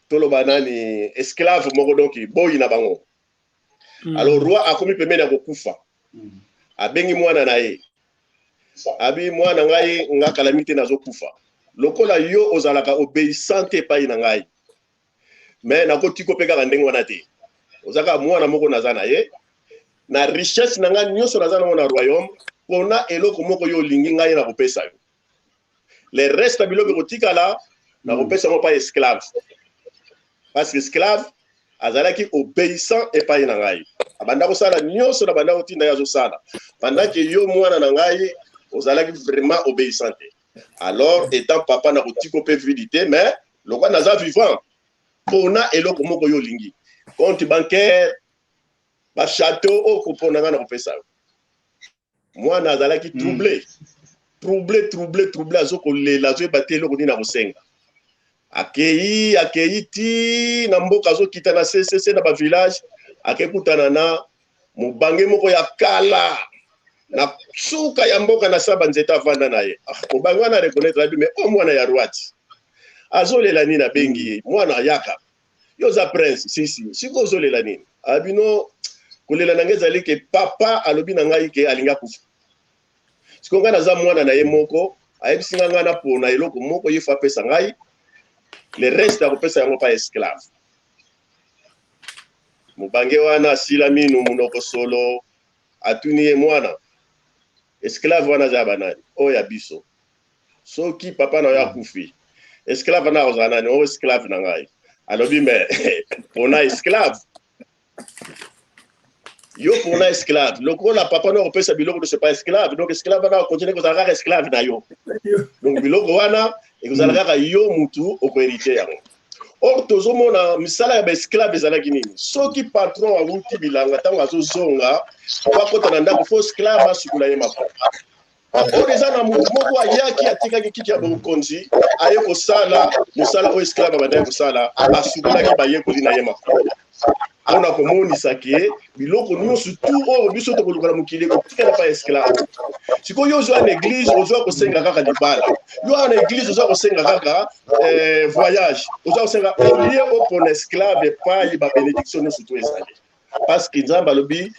toloba nani esclave moko donc boyi na bango. Alors roi akomi pembeni akokufa. Abengi mwana na ye. Abi mwana ngai nga calamité nazo kufa. Lokola yo ozalaka obéissante pa ina ngai. Mais nakoti ko peka ndenge wana te. Ozaka mwana moko naza na ye. Na richesse na nga nyonso naza na mona royaume pona eloko moko yo lingi ngai na kopesa yo. Les restes biloko kotikala na kopesa mo pa esclave. Parce que esclave azalaki obéissant et pas na ngai. Abanda ko sala nyonso na banda kotinda yazo sala. Pendant que yo mwana na ngai ozalaki vraiment obéissant. Alors étant papa na kotiko pe vidité mais lokwa naza vivant pona eloko moko yo lingi. Compte bancaire ba château o kopona nga na kopesa yo. Mwana azalaki troublé azoko lela zo baté eloko ni na kosenga. Akei ti na mboka azo kita na CCC na ba village akekutana na mubange moko ya kala na suka ya mboka na saba nzeta vanda na ye. Mubange wana reconnaître abi mais o mwana ya rwati azolela nini na bengi mwana yaka yo za prince siko zolela nini abino kolela na ngezali ke papa alobi na ngai ke alinga kufa siko ngana za mwana na ye moko ayebisinga ngana pona eloko moko yefa pesa ngai le reste akopesa yango pa esclave. Mubange wana sila minu munoko solo atuni ye mwana esclave wana za banani oya biso soki papa na ya kufi esclave na ozana ni o esclave na ngai alobi me pona esclave yo pona esclave lokola papa na kopesa biloko de c'est pas esclave donc esclave na continue ko zalaka esclave na yo donc biloko wana ekozalaka yo mutu okoherité yango. Or tozomona misala ya ba esclave ezalaki nini soki patron awuti bilanga tango azozonga bakota na ndako fo esclave asukula ye mako oyo eza na motu moko ayaki atikaki kiti ya bokonzi aye kosala mosala oyo esclave abandaki kosala asukolaki bayekoli na ye makolo mpona komonisa ke biloko nyonso tu oyo biso tokoluka na mokili kotikala pa esclave sikoyo yo ozwa na église ozwa kosenga kaka libala yo na église ozwa kosenga kaka voyage ozwa kosenga olie opona esclave epai babénédiction nyonso tu ezali parce que nzambe alobi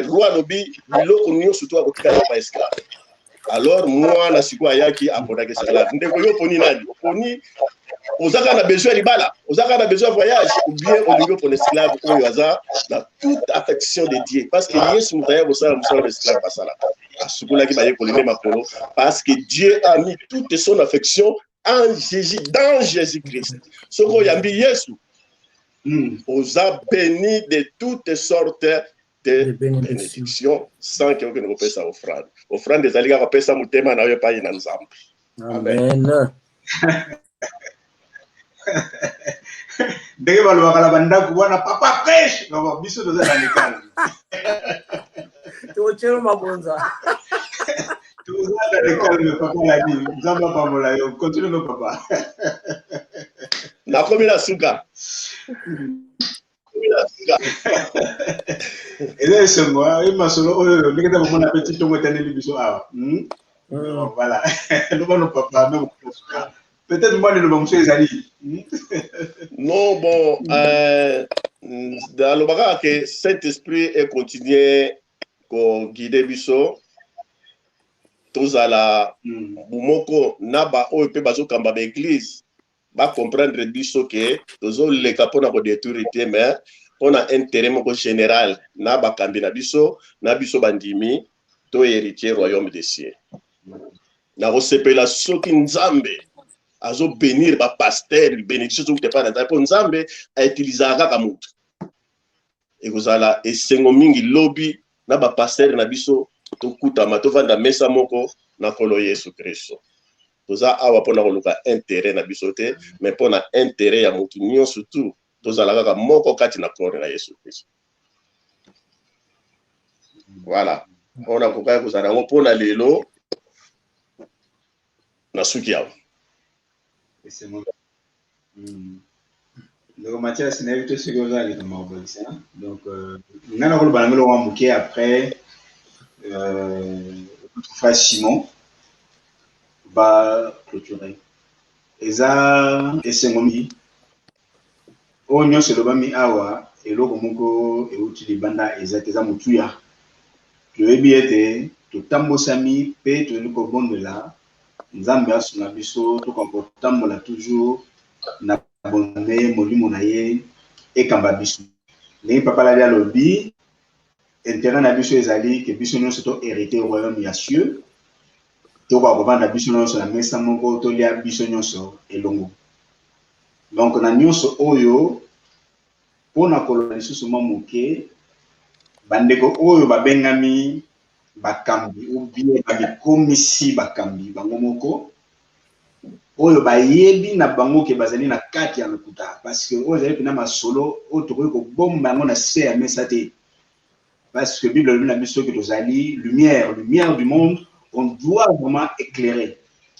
roi alobi biloko nyonso tu akotikala pa esclave alors mwana sikoyo ayaki aponaki esclave ndeko yo oponi nani oponi ozaka na besoin ya libala ozaka na besoin ya voyage ou bien olingi opona esclave oyo aza na toute affection de Dieu parce que yesu moto aya kosala mosala na esclave basalaka asukolaki bayekoli nde makolo parce que Dieu a mis toute son affection en Jésus, dans Jésus-Christ soki oyambi yesu oza béni de toutes sortes de bénédictions sans que okende kopesa offrande offrande ezali kaka kopesa motema na yo epai na nzambe amen ndenge balobaka na bandako wana papa prêche biso toza na lekala tochelo mabonza toza na lekala me papa ladi nzambe apambola yo continue no papa nakomi na suka eza esengo emasolo oyo ndenge ta bomona pe titongo etaneli biso awa voilà lobano papa me bokosuka peut-être moi le bon ezali non bon alobaka ke Saint-Esprit est continuer ko guider biso tozala bumoko na ba oyo pe bazokamba ba église ba comprendre biso ke tozoleka mpona kodétruire te mais mpona intérêt moko général na bakambi na biso bandimi to héritier royaume des cieux na kosepela soki nzambe azo bénir ba pasteur bénédiction tout pas na po nzambe a utiliser kaka mutu ekozala esengo mingi lobi na ba pasteur na biso tokutama tovanda mesa moko na kolo Yesu Kristo toza awa mpona koluka intérêt na biso te mais mpona intérêt ya mutu nyonso tu tozala kaka moko kati na kore na Yesu Kristo voilà on a kokaya kozala ngo mpona lelo na suki yawo c'est mon donc Mathias n'a eu tout ce que vous avez dit donc on a le balangolo en bouquet après frère Simon va clôturer eza esengomi onyo selobami awa eloko moko euti libanda eza mutuya toyebi ete totambosami pe toyeli kobondela nzambe asuna biso tokotambola toujours na bonde molimo na ye ekamba biso ndenge papa lali alobi intérêt na biso ezali ke biso nyonso to hérité royaume ya cieux tokoka kovanda biso nyonso na mesa moko tolia biso nyonso elongo donc na nyonso oyo mpona koloba lisusu mwa moke bandeko oyo babengami bakambi ubie babikomisi bakambi bango moko oyo bayebi na bango ke bazali na kati ya lokuta parce que oyo ezali mpena masolo oyo tokoki kobomba yango na se ya mesa te parce que bible elobi na biso ke tozali lumière du monde on doit vraiment éclairer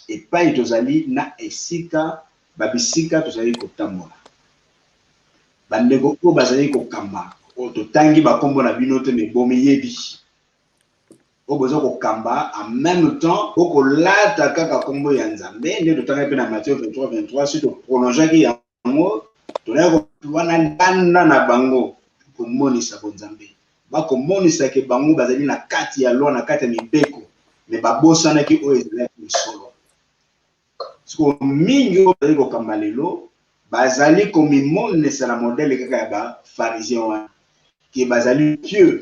epai tozali na esika babisika tozali kotambola bandeko oyo bazali kokamba oyo totangi bakombo na bino te me bomeyebi oyo boza kokamba en même temps okolata kaka kombo ya nzambe nde totanga mpe na Matthieu 23 so toprolongeaki yango tolai wana banda na bango komonisa bonzambe bakomonisa ke bango bazali na kati ya loi na kati ya mibeko me babosanaki oyo ezalaki misolo siko mingi oyo bazali kokamba lelo bazali komimonisa na modele kaka ya bafarisien wana ke bazali pieux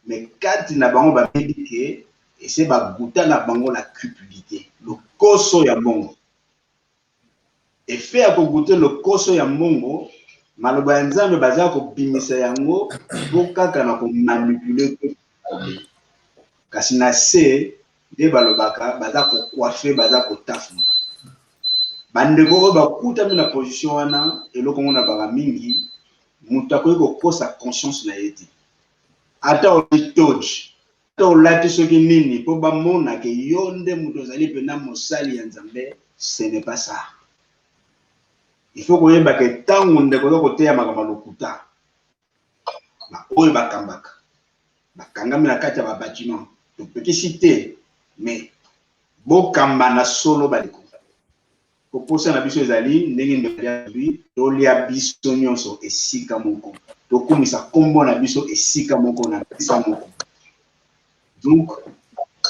mais kati na bango babebi ke ese baguta na bango la cupidité lokoso ya mbongo efe ya koguta lokoso ya mbongo maloba ya nzambe bazala kobimisa yango po kaka na komanipule kasi na se nde balobaka baza kokwafe baza kotafuna bandeko oyo bakutami na position wana eloko ngo na baka mingi moto akoki kokosa conscience na ye te ata otoji olati soki nini mpo bamona ke yo nde moto ozali mpena mosali ya nzambe, ce n'est pas ça. Il faut koyeba ke ntango ndeko oza koteya makambo lokuta oyo bakambaka bakangami na kati ya babatiment topekisi te, mais bokamba na solo bandeko. Koposa na biso ezali ndenge ndeko tolia biso nyonso esika moko, tokumisa kombo na biso esika moko na bisa moko. Donc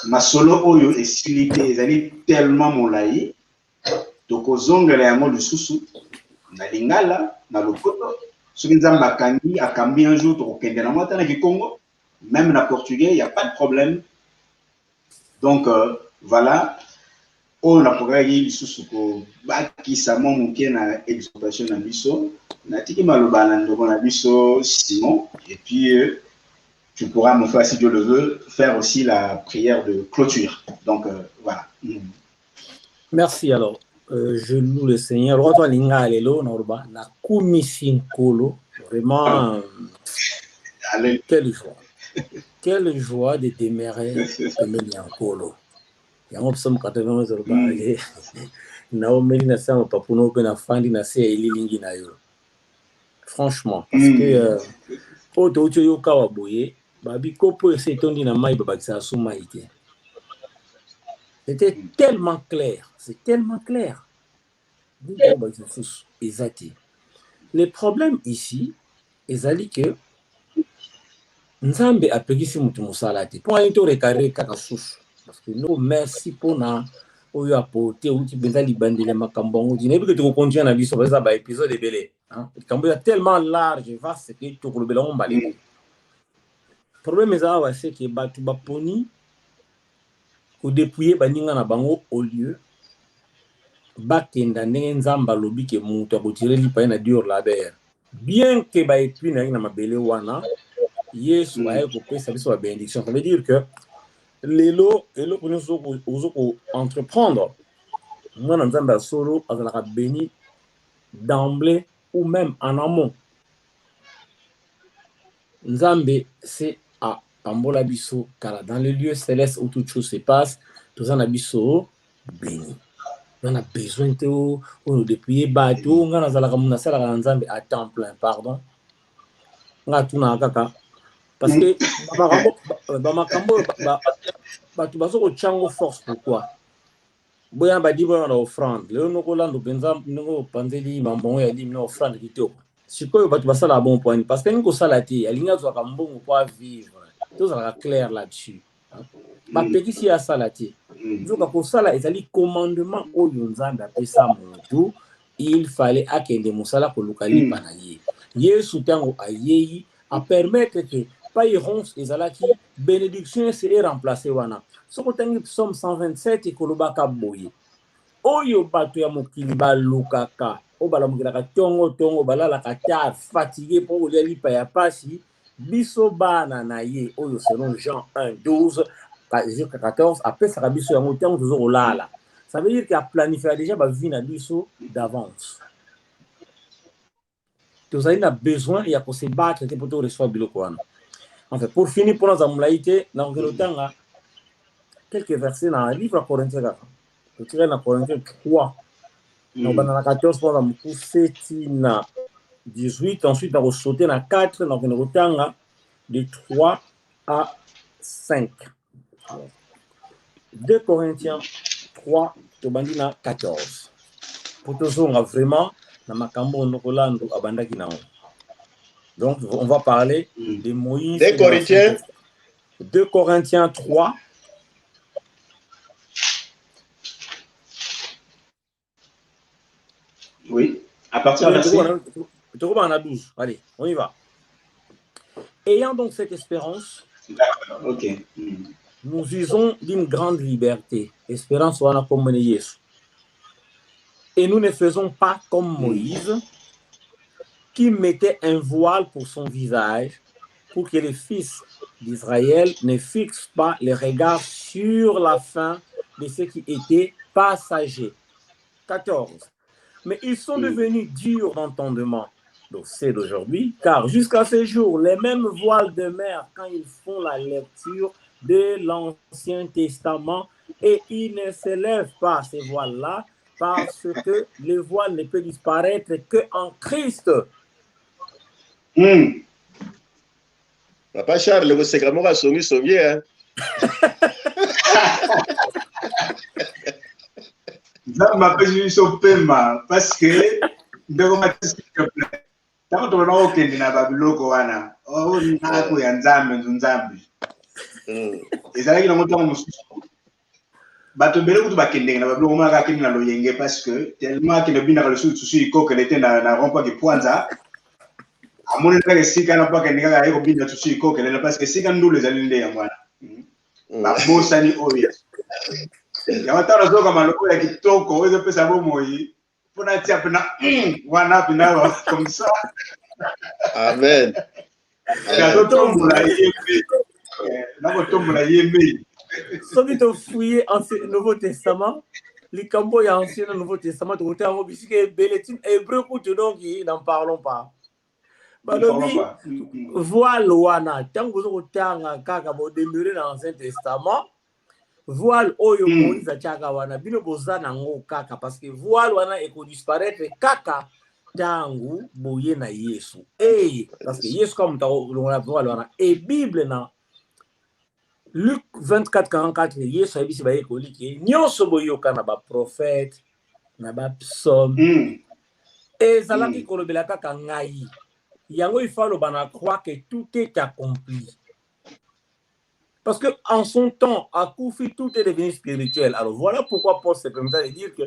masolo oyo esili te ezali tellement molai tokozongela yango lisusu na lingala na lopoto soki nzambe akambi un jour tokokende na mwa ata na kikongo même na portugais, il n'y a pas de problème. Donc voilà, on a programmé lisusu ko bakisa mo muke na exhortation na biso na tiki maloba na ndoko na biso Simon, et puis tu pourras, mon frère, si Dieu le veut, faire aussi la prière de clôture. Donc voilà. Merci. Alors je loue le Seigneur. Roi linga alelo norba na kumisi nkolo, vraiment quelle joie. Quelle joie de demeurer Emeli Nkolo. Yango psalm 80 zorba na omeli na sama papuno pe na fandi na se elilingi na yo. Franchement, parce que oto ocho yo kawa boye babi kopo ese tondi na mai babakisa suma ite. C'était tellement clair, c'est tellement clair. Le problème ici, ezali que Nzambe apekisi mutu musala te. Pour aito rekare kaka susu. Parce que nous merci pour na oyo apote uti benza libandele makambongo. Dina bi que tu continues na biso ba ba épisode ebele. Hein? Kambo ya tellement large vaste que tu kolobela on balé. Problème ezala c'est que batu baponi ko dépouiller baninga na bango au lieu bakenda ndenge Nzamba lobi ke mutu akotire lipa na dur labeur. Bien que ba epi na mabele wana Yesu aye kopesa biso ba bénédiction. Ça veut dire que lelo pour nous entreprendre moi na Nzamba solo azalaka béni d'emblée ou même en amont. Nzambe c'est à pambola biso car dans le lieu céleste où toute chose se passe, tous en abiso béni. On a besoin de nous dépouiller bateau, on a zalaka muna sala Nzambe à temps plein, pardon. Nga tuna kaka parce que tu vas au chango force pourquoi boya ba di bona offrande le no ko lando benza no panzeli mambongo ya di no offrande kitoko sikoyo ba tu vas sala bon point parce que nko sala ti alinga zo ka mbongo kwa vivre tout ça clair là-dessus ba pekisi ya sala ti zo ka ko sala ezali commandement oyo Nzambe apesa mutu il fallait akende musala ko lukali pana ye Yesu tango ayeyi a permettre que payrons ezalaki bénédiction c'est remplacé wana soko tangi psaume 127 ekolobaka boye oyo bato ya mokili balukaka o balamukilaka tongo balalaka ta fatigué po kolia lipa ya pasi biso bana na ye oyo selon Jean 1:12 Jésus 14 apesaka biso yango ntango tozokolala. Ça veut dire qu'il a planifié déjà ba vie na biso d'avance. Tous a besoin et à se battre pour te recevoir biloko wana. En fait, pour finir pour nos amulaïté, dans le temps, quelques versets dans le livre Corinthiens. Je dirais dans Corinthiens 3. Dans la 14, pour la 18, ensuite on va sauter dans 4, dans le temps de 3 à 5. 2 Corinthiens 3, Tobandina 14. Pour tous, on a vraiment dans Makambo Nokolando Abandaki Nao. Donc, on va parler de Moïse. 2 Corinthiens 3. Oui, à partir de verset 12. Allez, on y va. Ayant donc cette espérance, okay. Nous usons d'une grande liberté. Espérance, on a comme Jésus. Et nous ne faisons pas comme Moïse, qui mettait un voile pour son visage, pour que les fils d'Israël ne fixent pas les regards sur la fin de ce qui était passager. 14. Mais ils sont devenus durs d'entendement, donc c'est d'aujourd'hui, car jusqu'à ce jour, les mêmes voiles de mer, quand ils font la lecture, de l'Ancien Testament et il ne se lève pas ces voiles-là parce que le voile ne peut disparaître qu'en Christ. Papa Charles, le secret à songi, hein. Ça m'a fait sur Pema parce que s'il te plaît. Tant que l'on a na babiloko wana, oh na ko ya nzambe nzambe. Ezalaki na moto mosusu. Bato bele kutu bakende na babiloko maka kende na loyenge parce que tellement que le bina le susu iko que était na rompa ki Pwanza. Amone na sika na pa kende ka iko bina susu iko que parce que sika ndule ezali nde ya mwana. Ba bosani oyo. Ya matara zoka maloko ya kitoko oyo pesa bomoi. Pour na tia pena wana pena comme ça. Amen. Soki to fouiller Ancien Nouveau Testament, les cambo ya Ancien Nouveau Testament, tu côté en bisque beletin hébreu pour donc n'en parlons pas. Balobi voile wana tango zo tanga kaka bo demeurer dans l'Ancien Testament. Voile oyo Moïse a tchaka wana bino bozana ngo kaka parce que voile wana eko disparaître kaka tangu boye na Yesu. Parce que Yesu comme ta voile wana et Bible na Luc 24:44 Yesu a bisi ba eko liki nyonso boyoka na ba prophète na ba psaume et zalaki kolobela kaka ngai yango il faut bana croire que tout est accompli. Parce qu'en son temps, à Koufi, tout est devenu spirituel. Alors voilà pourquoi Paul se permet de dire que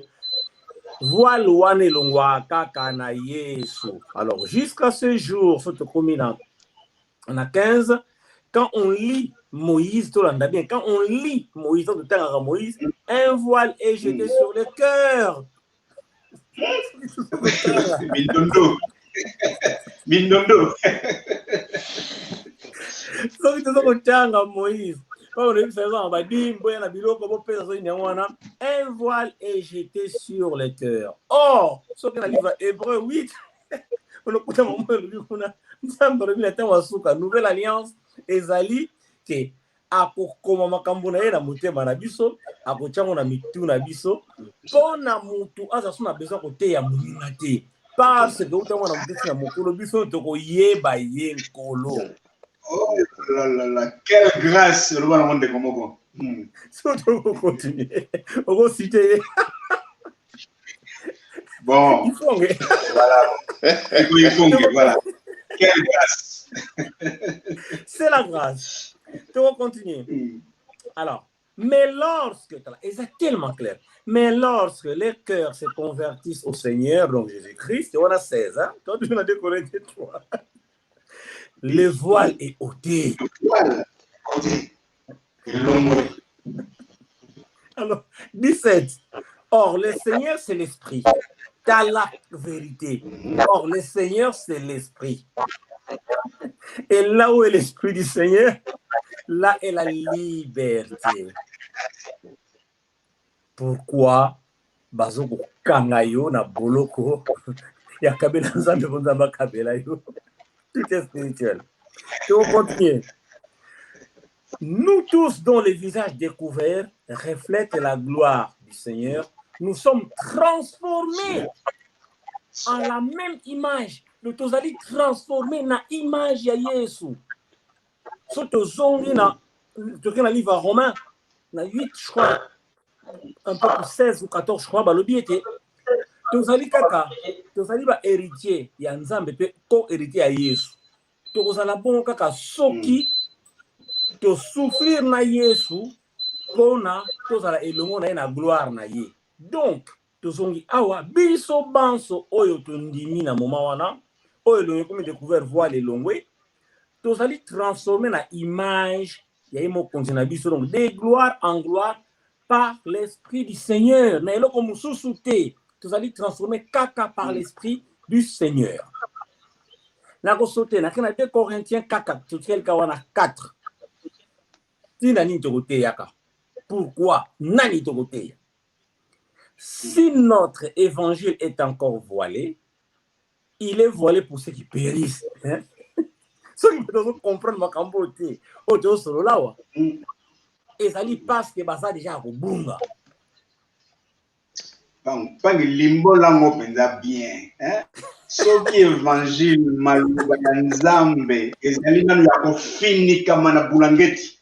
voilà wane longwa kaka na Yesu. Alors jusqu'à ce jour, on a 15, quand on lit Moïse, tout l'anda bien, quand on lit Moïse, de temps à Moïse, un voile est jeté sur le cœur. Mindondo. Mindondo. So ito ko tanga Moïse. Un voile est jeté sur le cœur. Or, ce que le livre Hébreu 8, Nouvelle Alliance, ezali que akokoma makambo na ye na motema na biso, akotyango na mitu na biso, pona mutu aza sona besoin koteya moninga te. Parce que utango na mutesi na mokolo biso toko yeba ye nkolo. Oh là là là, quelle grâce le bon monde comme bon. Surtout on continue. On va citer. Bon. Voilà. Voilà. Quelle grâce. C'est la grâce. Tu vas continuer. Alors, mais lorsque, et c'est tellement clair, mais lorsque les cœurs se convertissent au Seigneur, donc Jésus-Christ, on a 16, hein? Toi, tu m'as décoré de toi. Le voile est ôté. Alors, 17. Or, le Seigneur, c'est l'Esprit. T'as la vérité. Or, le Seigneur, c'est l'Esprit. Et là où est l'Esprit du Seigneur, là est la liberté. Pourquoi? Bazoko kangayo na boloko ya kabela nzambe bonzamba kabela yo. Tout est spirituel. Et on continue. Nous tous, dont les visages découverts reflètent la gloire du Seigneur, nous sommes transformés en la même image. Nous tous allons transformer dans l'image de Jésus. Surtout, dans le livre Romain, dans 8, je crois, un peu plus 16 ou 14, je crois, le biais était. Tozali kaka, tozali ba héritier ya nzambe pe co-héritier ya Yesu. Tozala bon kaka soki to souffrir na Yesu pona tozala elongo na ye na gloire na ye. Donc tozongi awa biso banso oyo tondimi na moma wana oyo elongo comme découvert voile elongwe tozali transformer na image ya ye mokonzi na biso donc de gloire en gloire par l'esprit du Seigneur. Na eloko mususu te. Nous allons transformer kaka par l'esprit du Seigneur. Na ko sauter na 2 Corinthiens 4 4. Tinani tokote yaka. Pourquoi nani tokote? Si notre évangile est encore voilé, il est voilé pour ceux qui périssent. Ceux qui peuvent comprendre ma cambote. Oh, tu solo là wa. ezali parce que baza déjà kobunga. Pas que limbo lango penza bien, hein? Soki évangile maluba ya Nzambe ezali nanu ya kofinika mana bulangeti.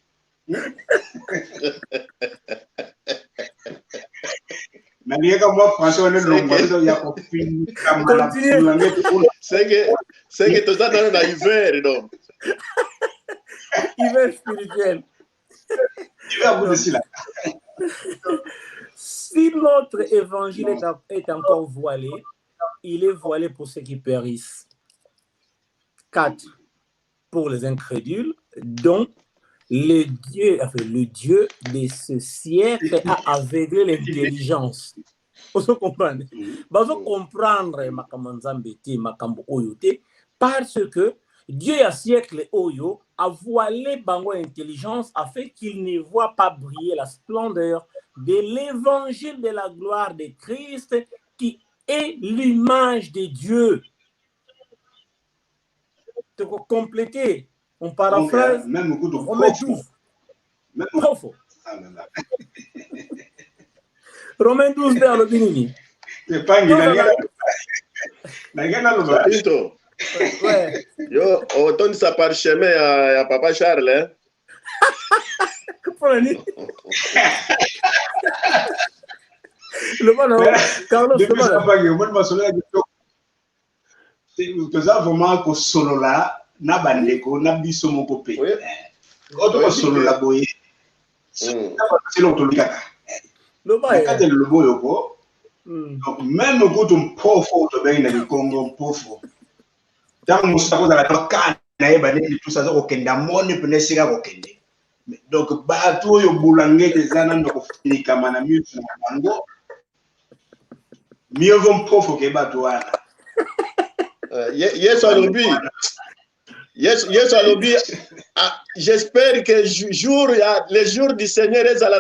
Nalieka moi français on est longo ya kofinika mana bulangeti. C'est que tout ça dans la hiver non. Hiver spirituel. Hiver vous ici là. Si notre évangile est encore voilé, il est voilé pour ceux qui périssent. 4. Pour les incrédules, dont le Dieu de ce siècle a aveuglé l'intelligence. Vous comprenez? Vous comprendre parce que Dieu à siècle Oyo a voilé bango intelligence afin qu'il ne voit pas briller la splendeur de l'évangile de la gloire de Christ qui est l'image de Dieu. Pour compléter, on paraphrase Romains 12. Romains 12 vers le Binini. C'est pas ouais. Yo, autant ça parchemin à Papa Charles, hein? Le bon, Carlos, vraiment que solo là, na bandeko, na biso moko pe. Auto solo la boye. C'est l'autolika. Le boye. Quand le boye ko. Donc même quand on pauvre to ben na Congo pauvre. Tant musako za la toka na yeba ne tout ça ko kenda moni pene sika ko kende. Donc bato yo bulangete zana ndoko finika mana mieux na bango. Mieux vont pauvre que bato wana. Yes, Alobi. Yes, Alobi. J'espère que les jours du Seigneur est à la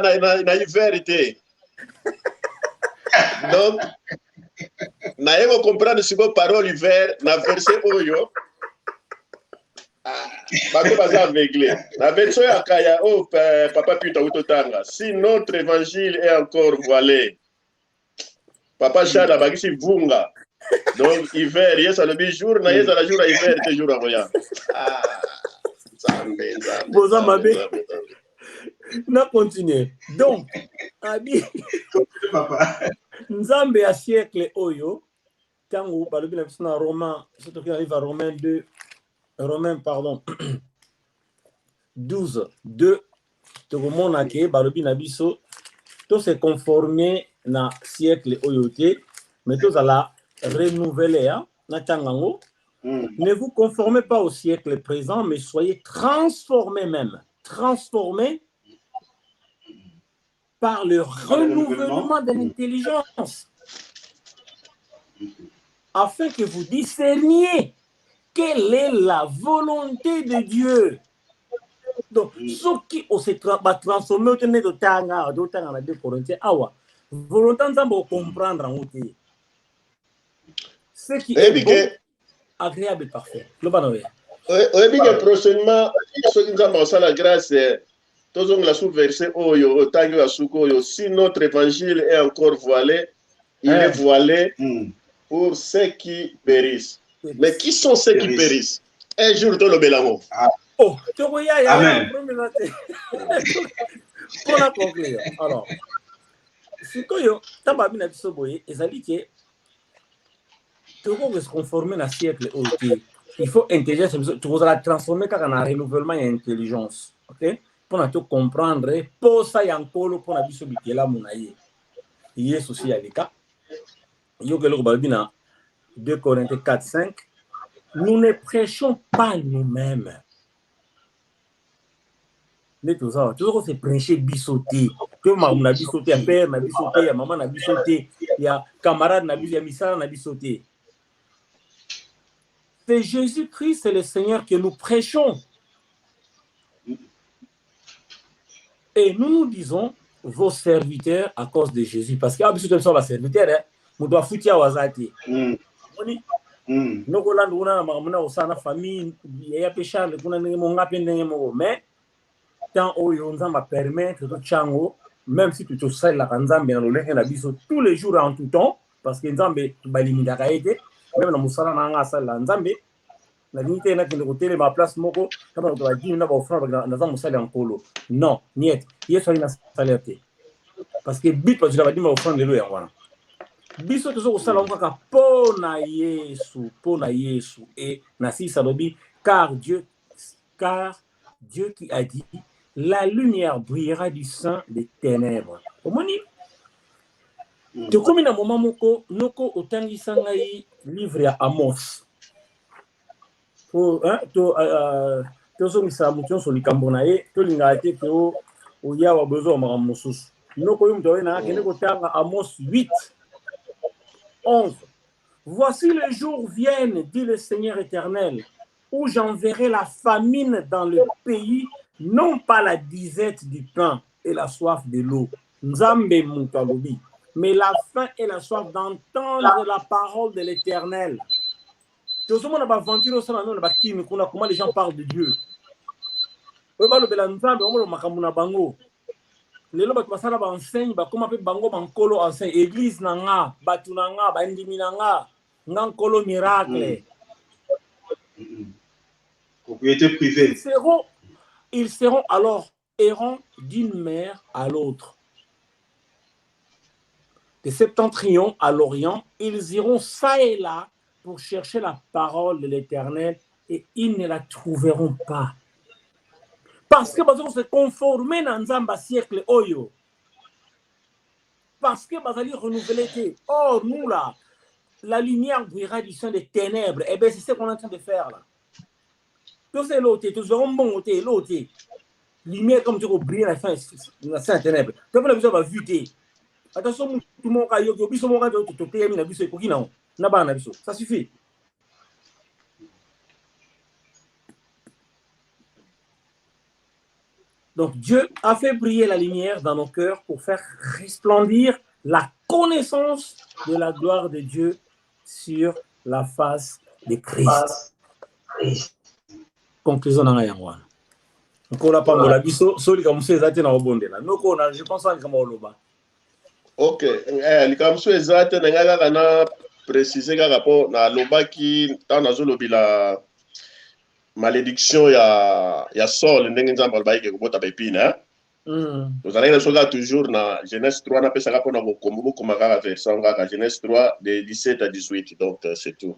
vérité. Donc, naïvo comprendre ce que parole hiver, na verset oyo. Bako baza aveuglé. La version ya kaya oh papa pita utotanga. Si notre évangile est encore voilé. Papa Charles bagisi vunga. Donc, hiver, yes, à le jour, na yes, à la jour, à hiver, te jour à voyant. On continue. Donc, Abi, Nzambe à siècle Oyo, Tango, Balobi na pisna Romain, surtout qu'il arrive à Romains 12, 2, Togomona ke, Balobi na biso, tout se conformer na siècle Oyote, mais tout à la renouveler, hein, ne vous conformez pas au siècle présent, mais soyez transformés par le renouvellement de l'intelligence, afin que vous discerniez quelle est la volonté de Dieu. Donc, ceux qui ont se transformé au tenez de Tanga, d'autant à 2 Corinthiens, volonté de comprendre en outil. Ce qui est bon, agréable et parfait. Le banoé. Oui, que prochainement, ceux qui nous ont la grâce, tous ont la sous-versée, si notre évangile est encore voilé, il est voilé pour ceux qui périssent. Mais qui sont ceux qui périssent? Un jour, dans le Bélango. Oh, tu vois, Amen. Pour la conclure, alors, ce que tu as dit, c'est que tu dois se conformer à siècle. Il faut intégrer, tu dois la transformer car on a un renouvellement et intelligence. Ok? Pour tout comprendre, pour ça, il y a encore pour la vie sur la monaïe. Il y a aussi à l'écart. Il y a 2 Corinthiens 4, 5. Nous ne prêchons pas nous-mêmes. Mais tout ça, toujours c'est prêcher bisoté. Que maman a bisoté, père n'a bisoté, maman n'a bisoté, il y a camarade n'a bisoté, missal n'a bisoté. C'est Jésus-Christ, c'est le Seigneur que nous prêchons. Et nous disons, vos serviteurs à cause de Jésus. Parce qu'il y a des serviteurs, on doit foutre à Wazati. Nous avons famille, mais temps où on va permettre de chango, même si tu te sais la Nzambe dans le tous les jours en tout temps, parce que Nzambe balimida kaete, même dans musala nanga sala Nzambe, la limite na kende côté ma place moko, kama to adi na ba offrande na za musala en colo. Non, niet. Yeso ina salete. Parce que but parce que la ma offrande le ya wana. Biso tozo kosala ngaka pona Yesu et na si salobi car Dieu qui a dit la lumière brillera du sein des ténèbres. Omoni te komi na moment moko noko otangisa ngai livre ya Amos. To so misa mution so likambo na ye to linga te ko o ya wa bezo ma mususu. Noko yum to na kene ko tanga Amos 8 11. Voici les jours viennent, dit le Seigneur éternel, où j'enverrai la famine dans le pays, non pas la disette du pain et la soif de l'eau, Nzambe Mutalobi, mais la faim et la soif d'entendre la parole de l'Éternel. Comment les gens parlent de Dieu. Les gens qui enseignent, comment bango bankolo enseigne, église nanga, batu nanga, bandimi nanga, ngankolo miracle. Propriété privée. Ils seront alors errants d'une mer à l'autre. De septentrion à l'orient, ils iront ça et là pour chercher la parole de l'Éternel et ils ne la trouveront pas. Parce que nous se conformer dans un siècle oyo. Parce que nous allons renouveler. Or, nous là, la lumière brillera du sein des ténèbres. Et bien, c'est ce qu'on est en train de faire là. Tout c'est l'autre, tout c'est bon côté, l'autre. Lumière comme tu veux briller la fin, la sein des ténèbres. Tu as besoin de vue. Attention, tout le monde a eu tout le monde ça suffit. Donc Dieu a fait briller la lumière dans nos cœurs pour faire resplendir la connaissance de la gloire de Dieu sur la face de Christ. Conclusion dans la yangwana. Encore la pambola biso soli comme c'est zate na obondela. Noko na je pense comme oloba. OK, li comme c'est zate na ngaka na préciser ka rapport na lobaki tant na zolobi la malédiction ya Saul ndenge nzamba albaike kobota pepina. Vous allez le toujours dans Genèse 3 na pesa ka pona ko kombo ko makaka verset ngaka Genèse 3 de 17 à 18 donc c'est tout.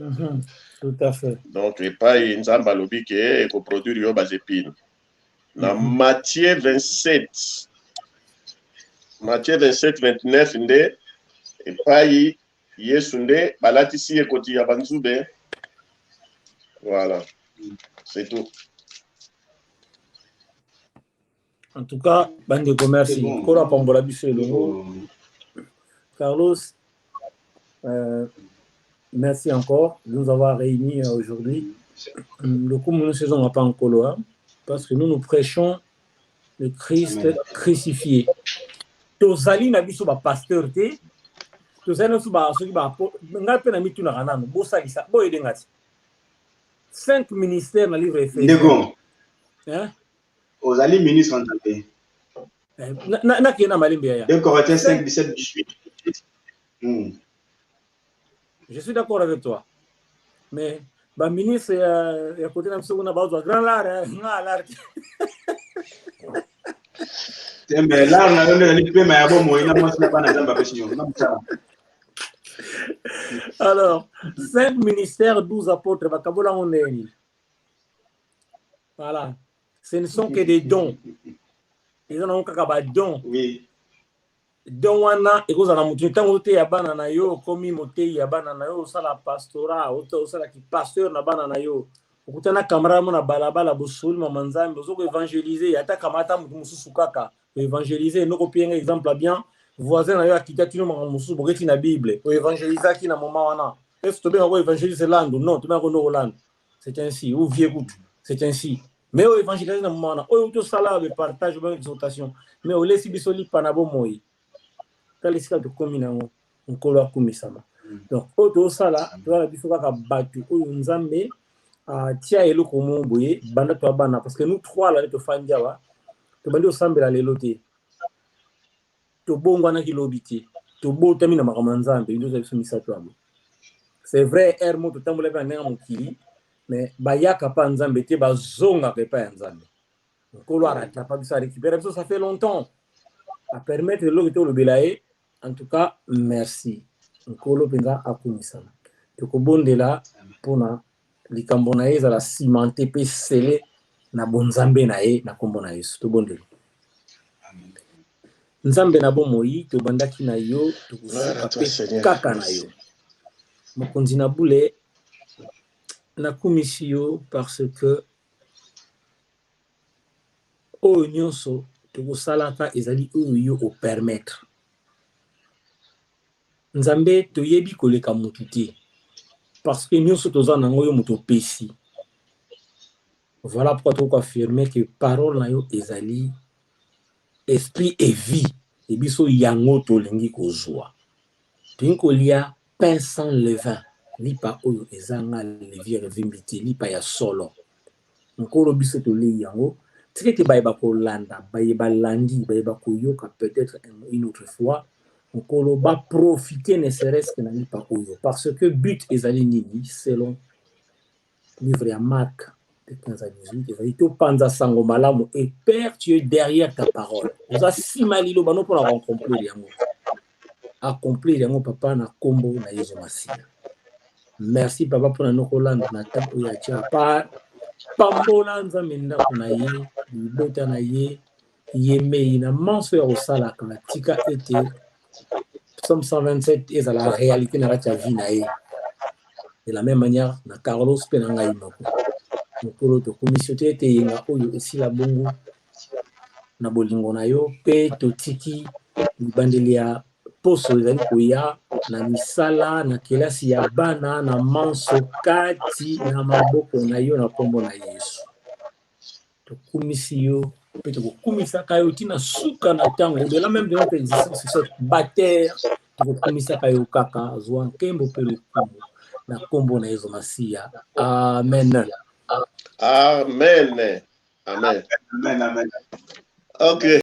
Tout à fait. Donc et pas nzamba lobi ke ko produire yo bazepine. Na Matthieu 27 29 nde et pas Yesu nde balatisi ekoti ya banzube. Voilà. C'est tout. En tout cas, Bandeko, merci. Carlos, merci encore de nous avoir réunis aujourd'hui. Le coup, nous ne faisons pas en colo, parce que nous prêchons le Christ crucifié. Tozali na biso ba pasteur te, tozali na biso ba soki ba ngape na mitu na kanano, bosa isa, boye dengati. 5 ministères dans le livre Éphésiens. Ndego. Hein? Aux alliés ministres en tapé. Na kena malimbe ya. 2 Corinthiens 5, 17, 18. Je suis d'accord avec toi. Mais ba ministre ya côté na biso na bazo grand lard nga lard. Mais là on a donné le mais bon moi na moi na pas na zamba pesinyo. Alors, 5 ministères, 12 apôtres, voilà. Ce ne sont que des dons. Ils en ont qu'à dons. Oui. Don wana, et vous en avez mutu, tant que ya banana yo, comme moté ya banana yo, ça la pastora, ça la qui pasteur na banana yo. Okutana kamera mo na balabala bosul mamanzambe, ozo évangéliser, yata kamata mutu sukaka, évangéliser, no copier un exemple bien. Voisin na yo akita tino ma musu boketi na Bible o évangéliser qui na moment wana est-ce que tu vas évangéliser langue non tu vas ko no langue c'est ainsi ou vieux goût c'est ainsi mais o évangéliser na moment wana o to sala le partage ou exhortation mais o lesi bisoli panabo moyi kale sika to komina ngo nkolo akumisama donc o to sala to la bifoka ka batu o nzambe tia eloko mo boye banda to bana parce que nous trois là to fandiawa tobandi osambela lelo te tobongwana kilobi te tobotami na makambo nzambe ndo za biso misato yango c'est vrai er moto tambola pe ndenge mokili mais bayaka pa nzambe te bazonga pa ya nzambe nkolo arattrapa biso récupérer biso ça fait longtemps à permettre le to lobela e en tout cas merci nkolo penza akumisana tokobondela pona likambo na ye ezala cimenté pe scellé na bonzambe na ye na kombo na Yesu tobondela nzambe na bomoi tobandaki na yo tokosuka pe kaka na yo mokonzi na bule nakumisi yo parce que oyo nyonso tokosalaka ezali oyo yo opermettre nzambe toyebi koleka motu te parce que nyonso toza nango yo moto opesi voilà pourquoi tokoaffirmer que parole na yo ezali esprit et vie et biso yango tolingi kozwa tolingi kolia pain sans levain lipa oyo ezanga levière evimbi te lipa ya solo nkolo biso tolei yango tika ete bayeba kolanda bayeba landi bayeba koyoka peut-être une autre fois nkolo baprofite ne serait-ce que na lipa oyo parce que but ezali nini selon livre ya Marc de 15 à 18 ezali topanza sango malamu et Père tu es derrière ta parole oza nsima liloba no mpona accomplir yango papa na kombo na Yesu Masiya merci papa mpona nokolanda na ntango oyo atia part pambola nzambe ndako na ye libota na ye yemei na manso ya kosalaka na tika ete Psaume 127 ezala réalité na kati ya vie na ye de la même manière na Carlos mpe na ngai moko mokolo tokomisi te ete yenga oyo esila bongo na bolingo na yo mpe totiki libandeli ya poso ezali koya na misala na kelasi ya bana na manso kati na maboko na yo na kombo na Yesu tokumisi yo mpe tokokumisaka yo ntina suka na ntango au-delà même de notre existence sur cette bataire tokokumisaka yo kaka zwa nkembo mpe lokumu na kombo na Yesu Masiya amen Amen. Amen. Amen, amen. Ok.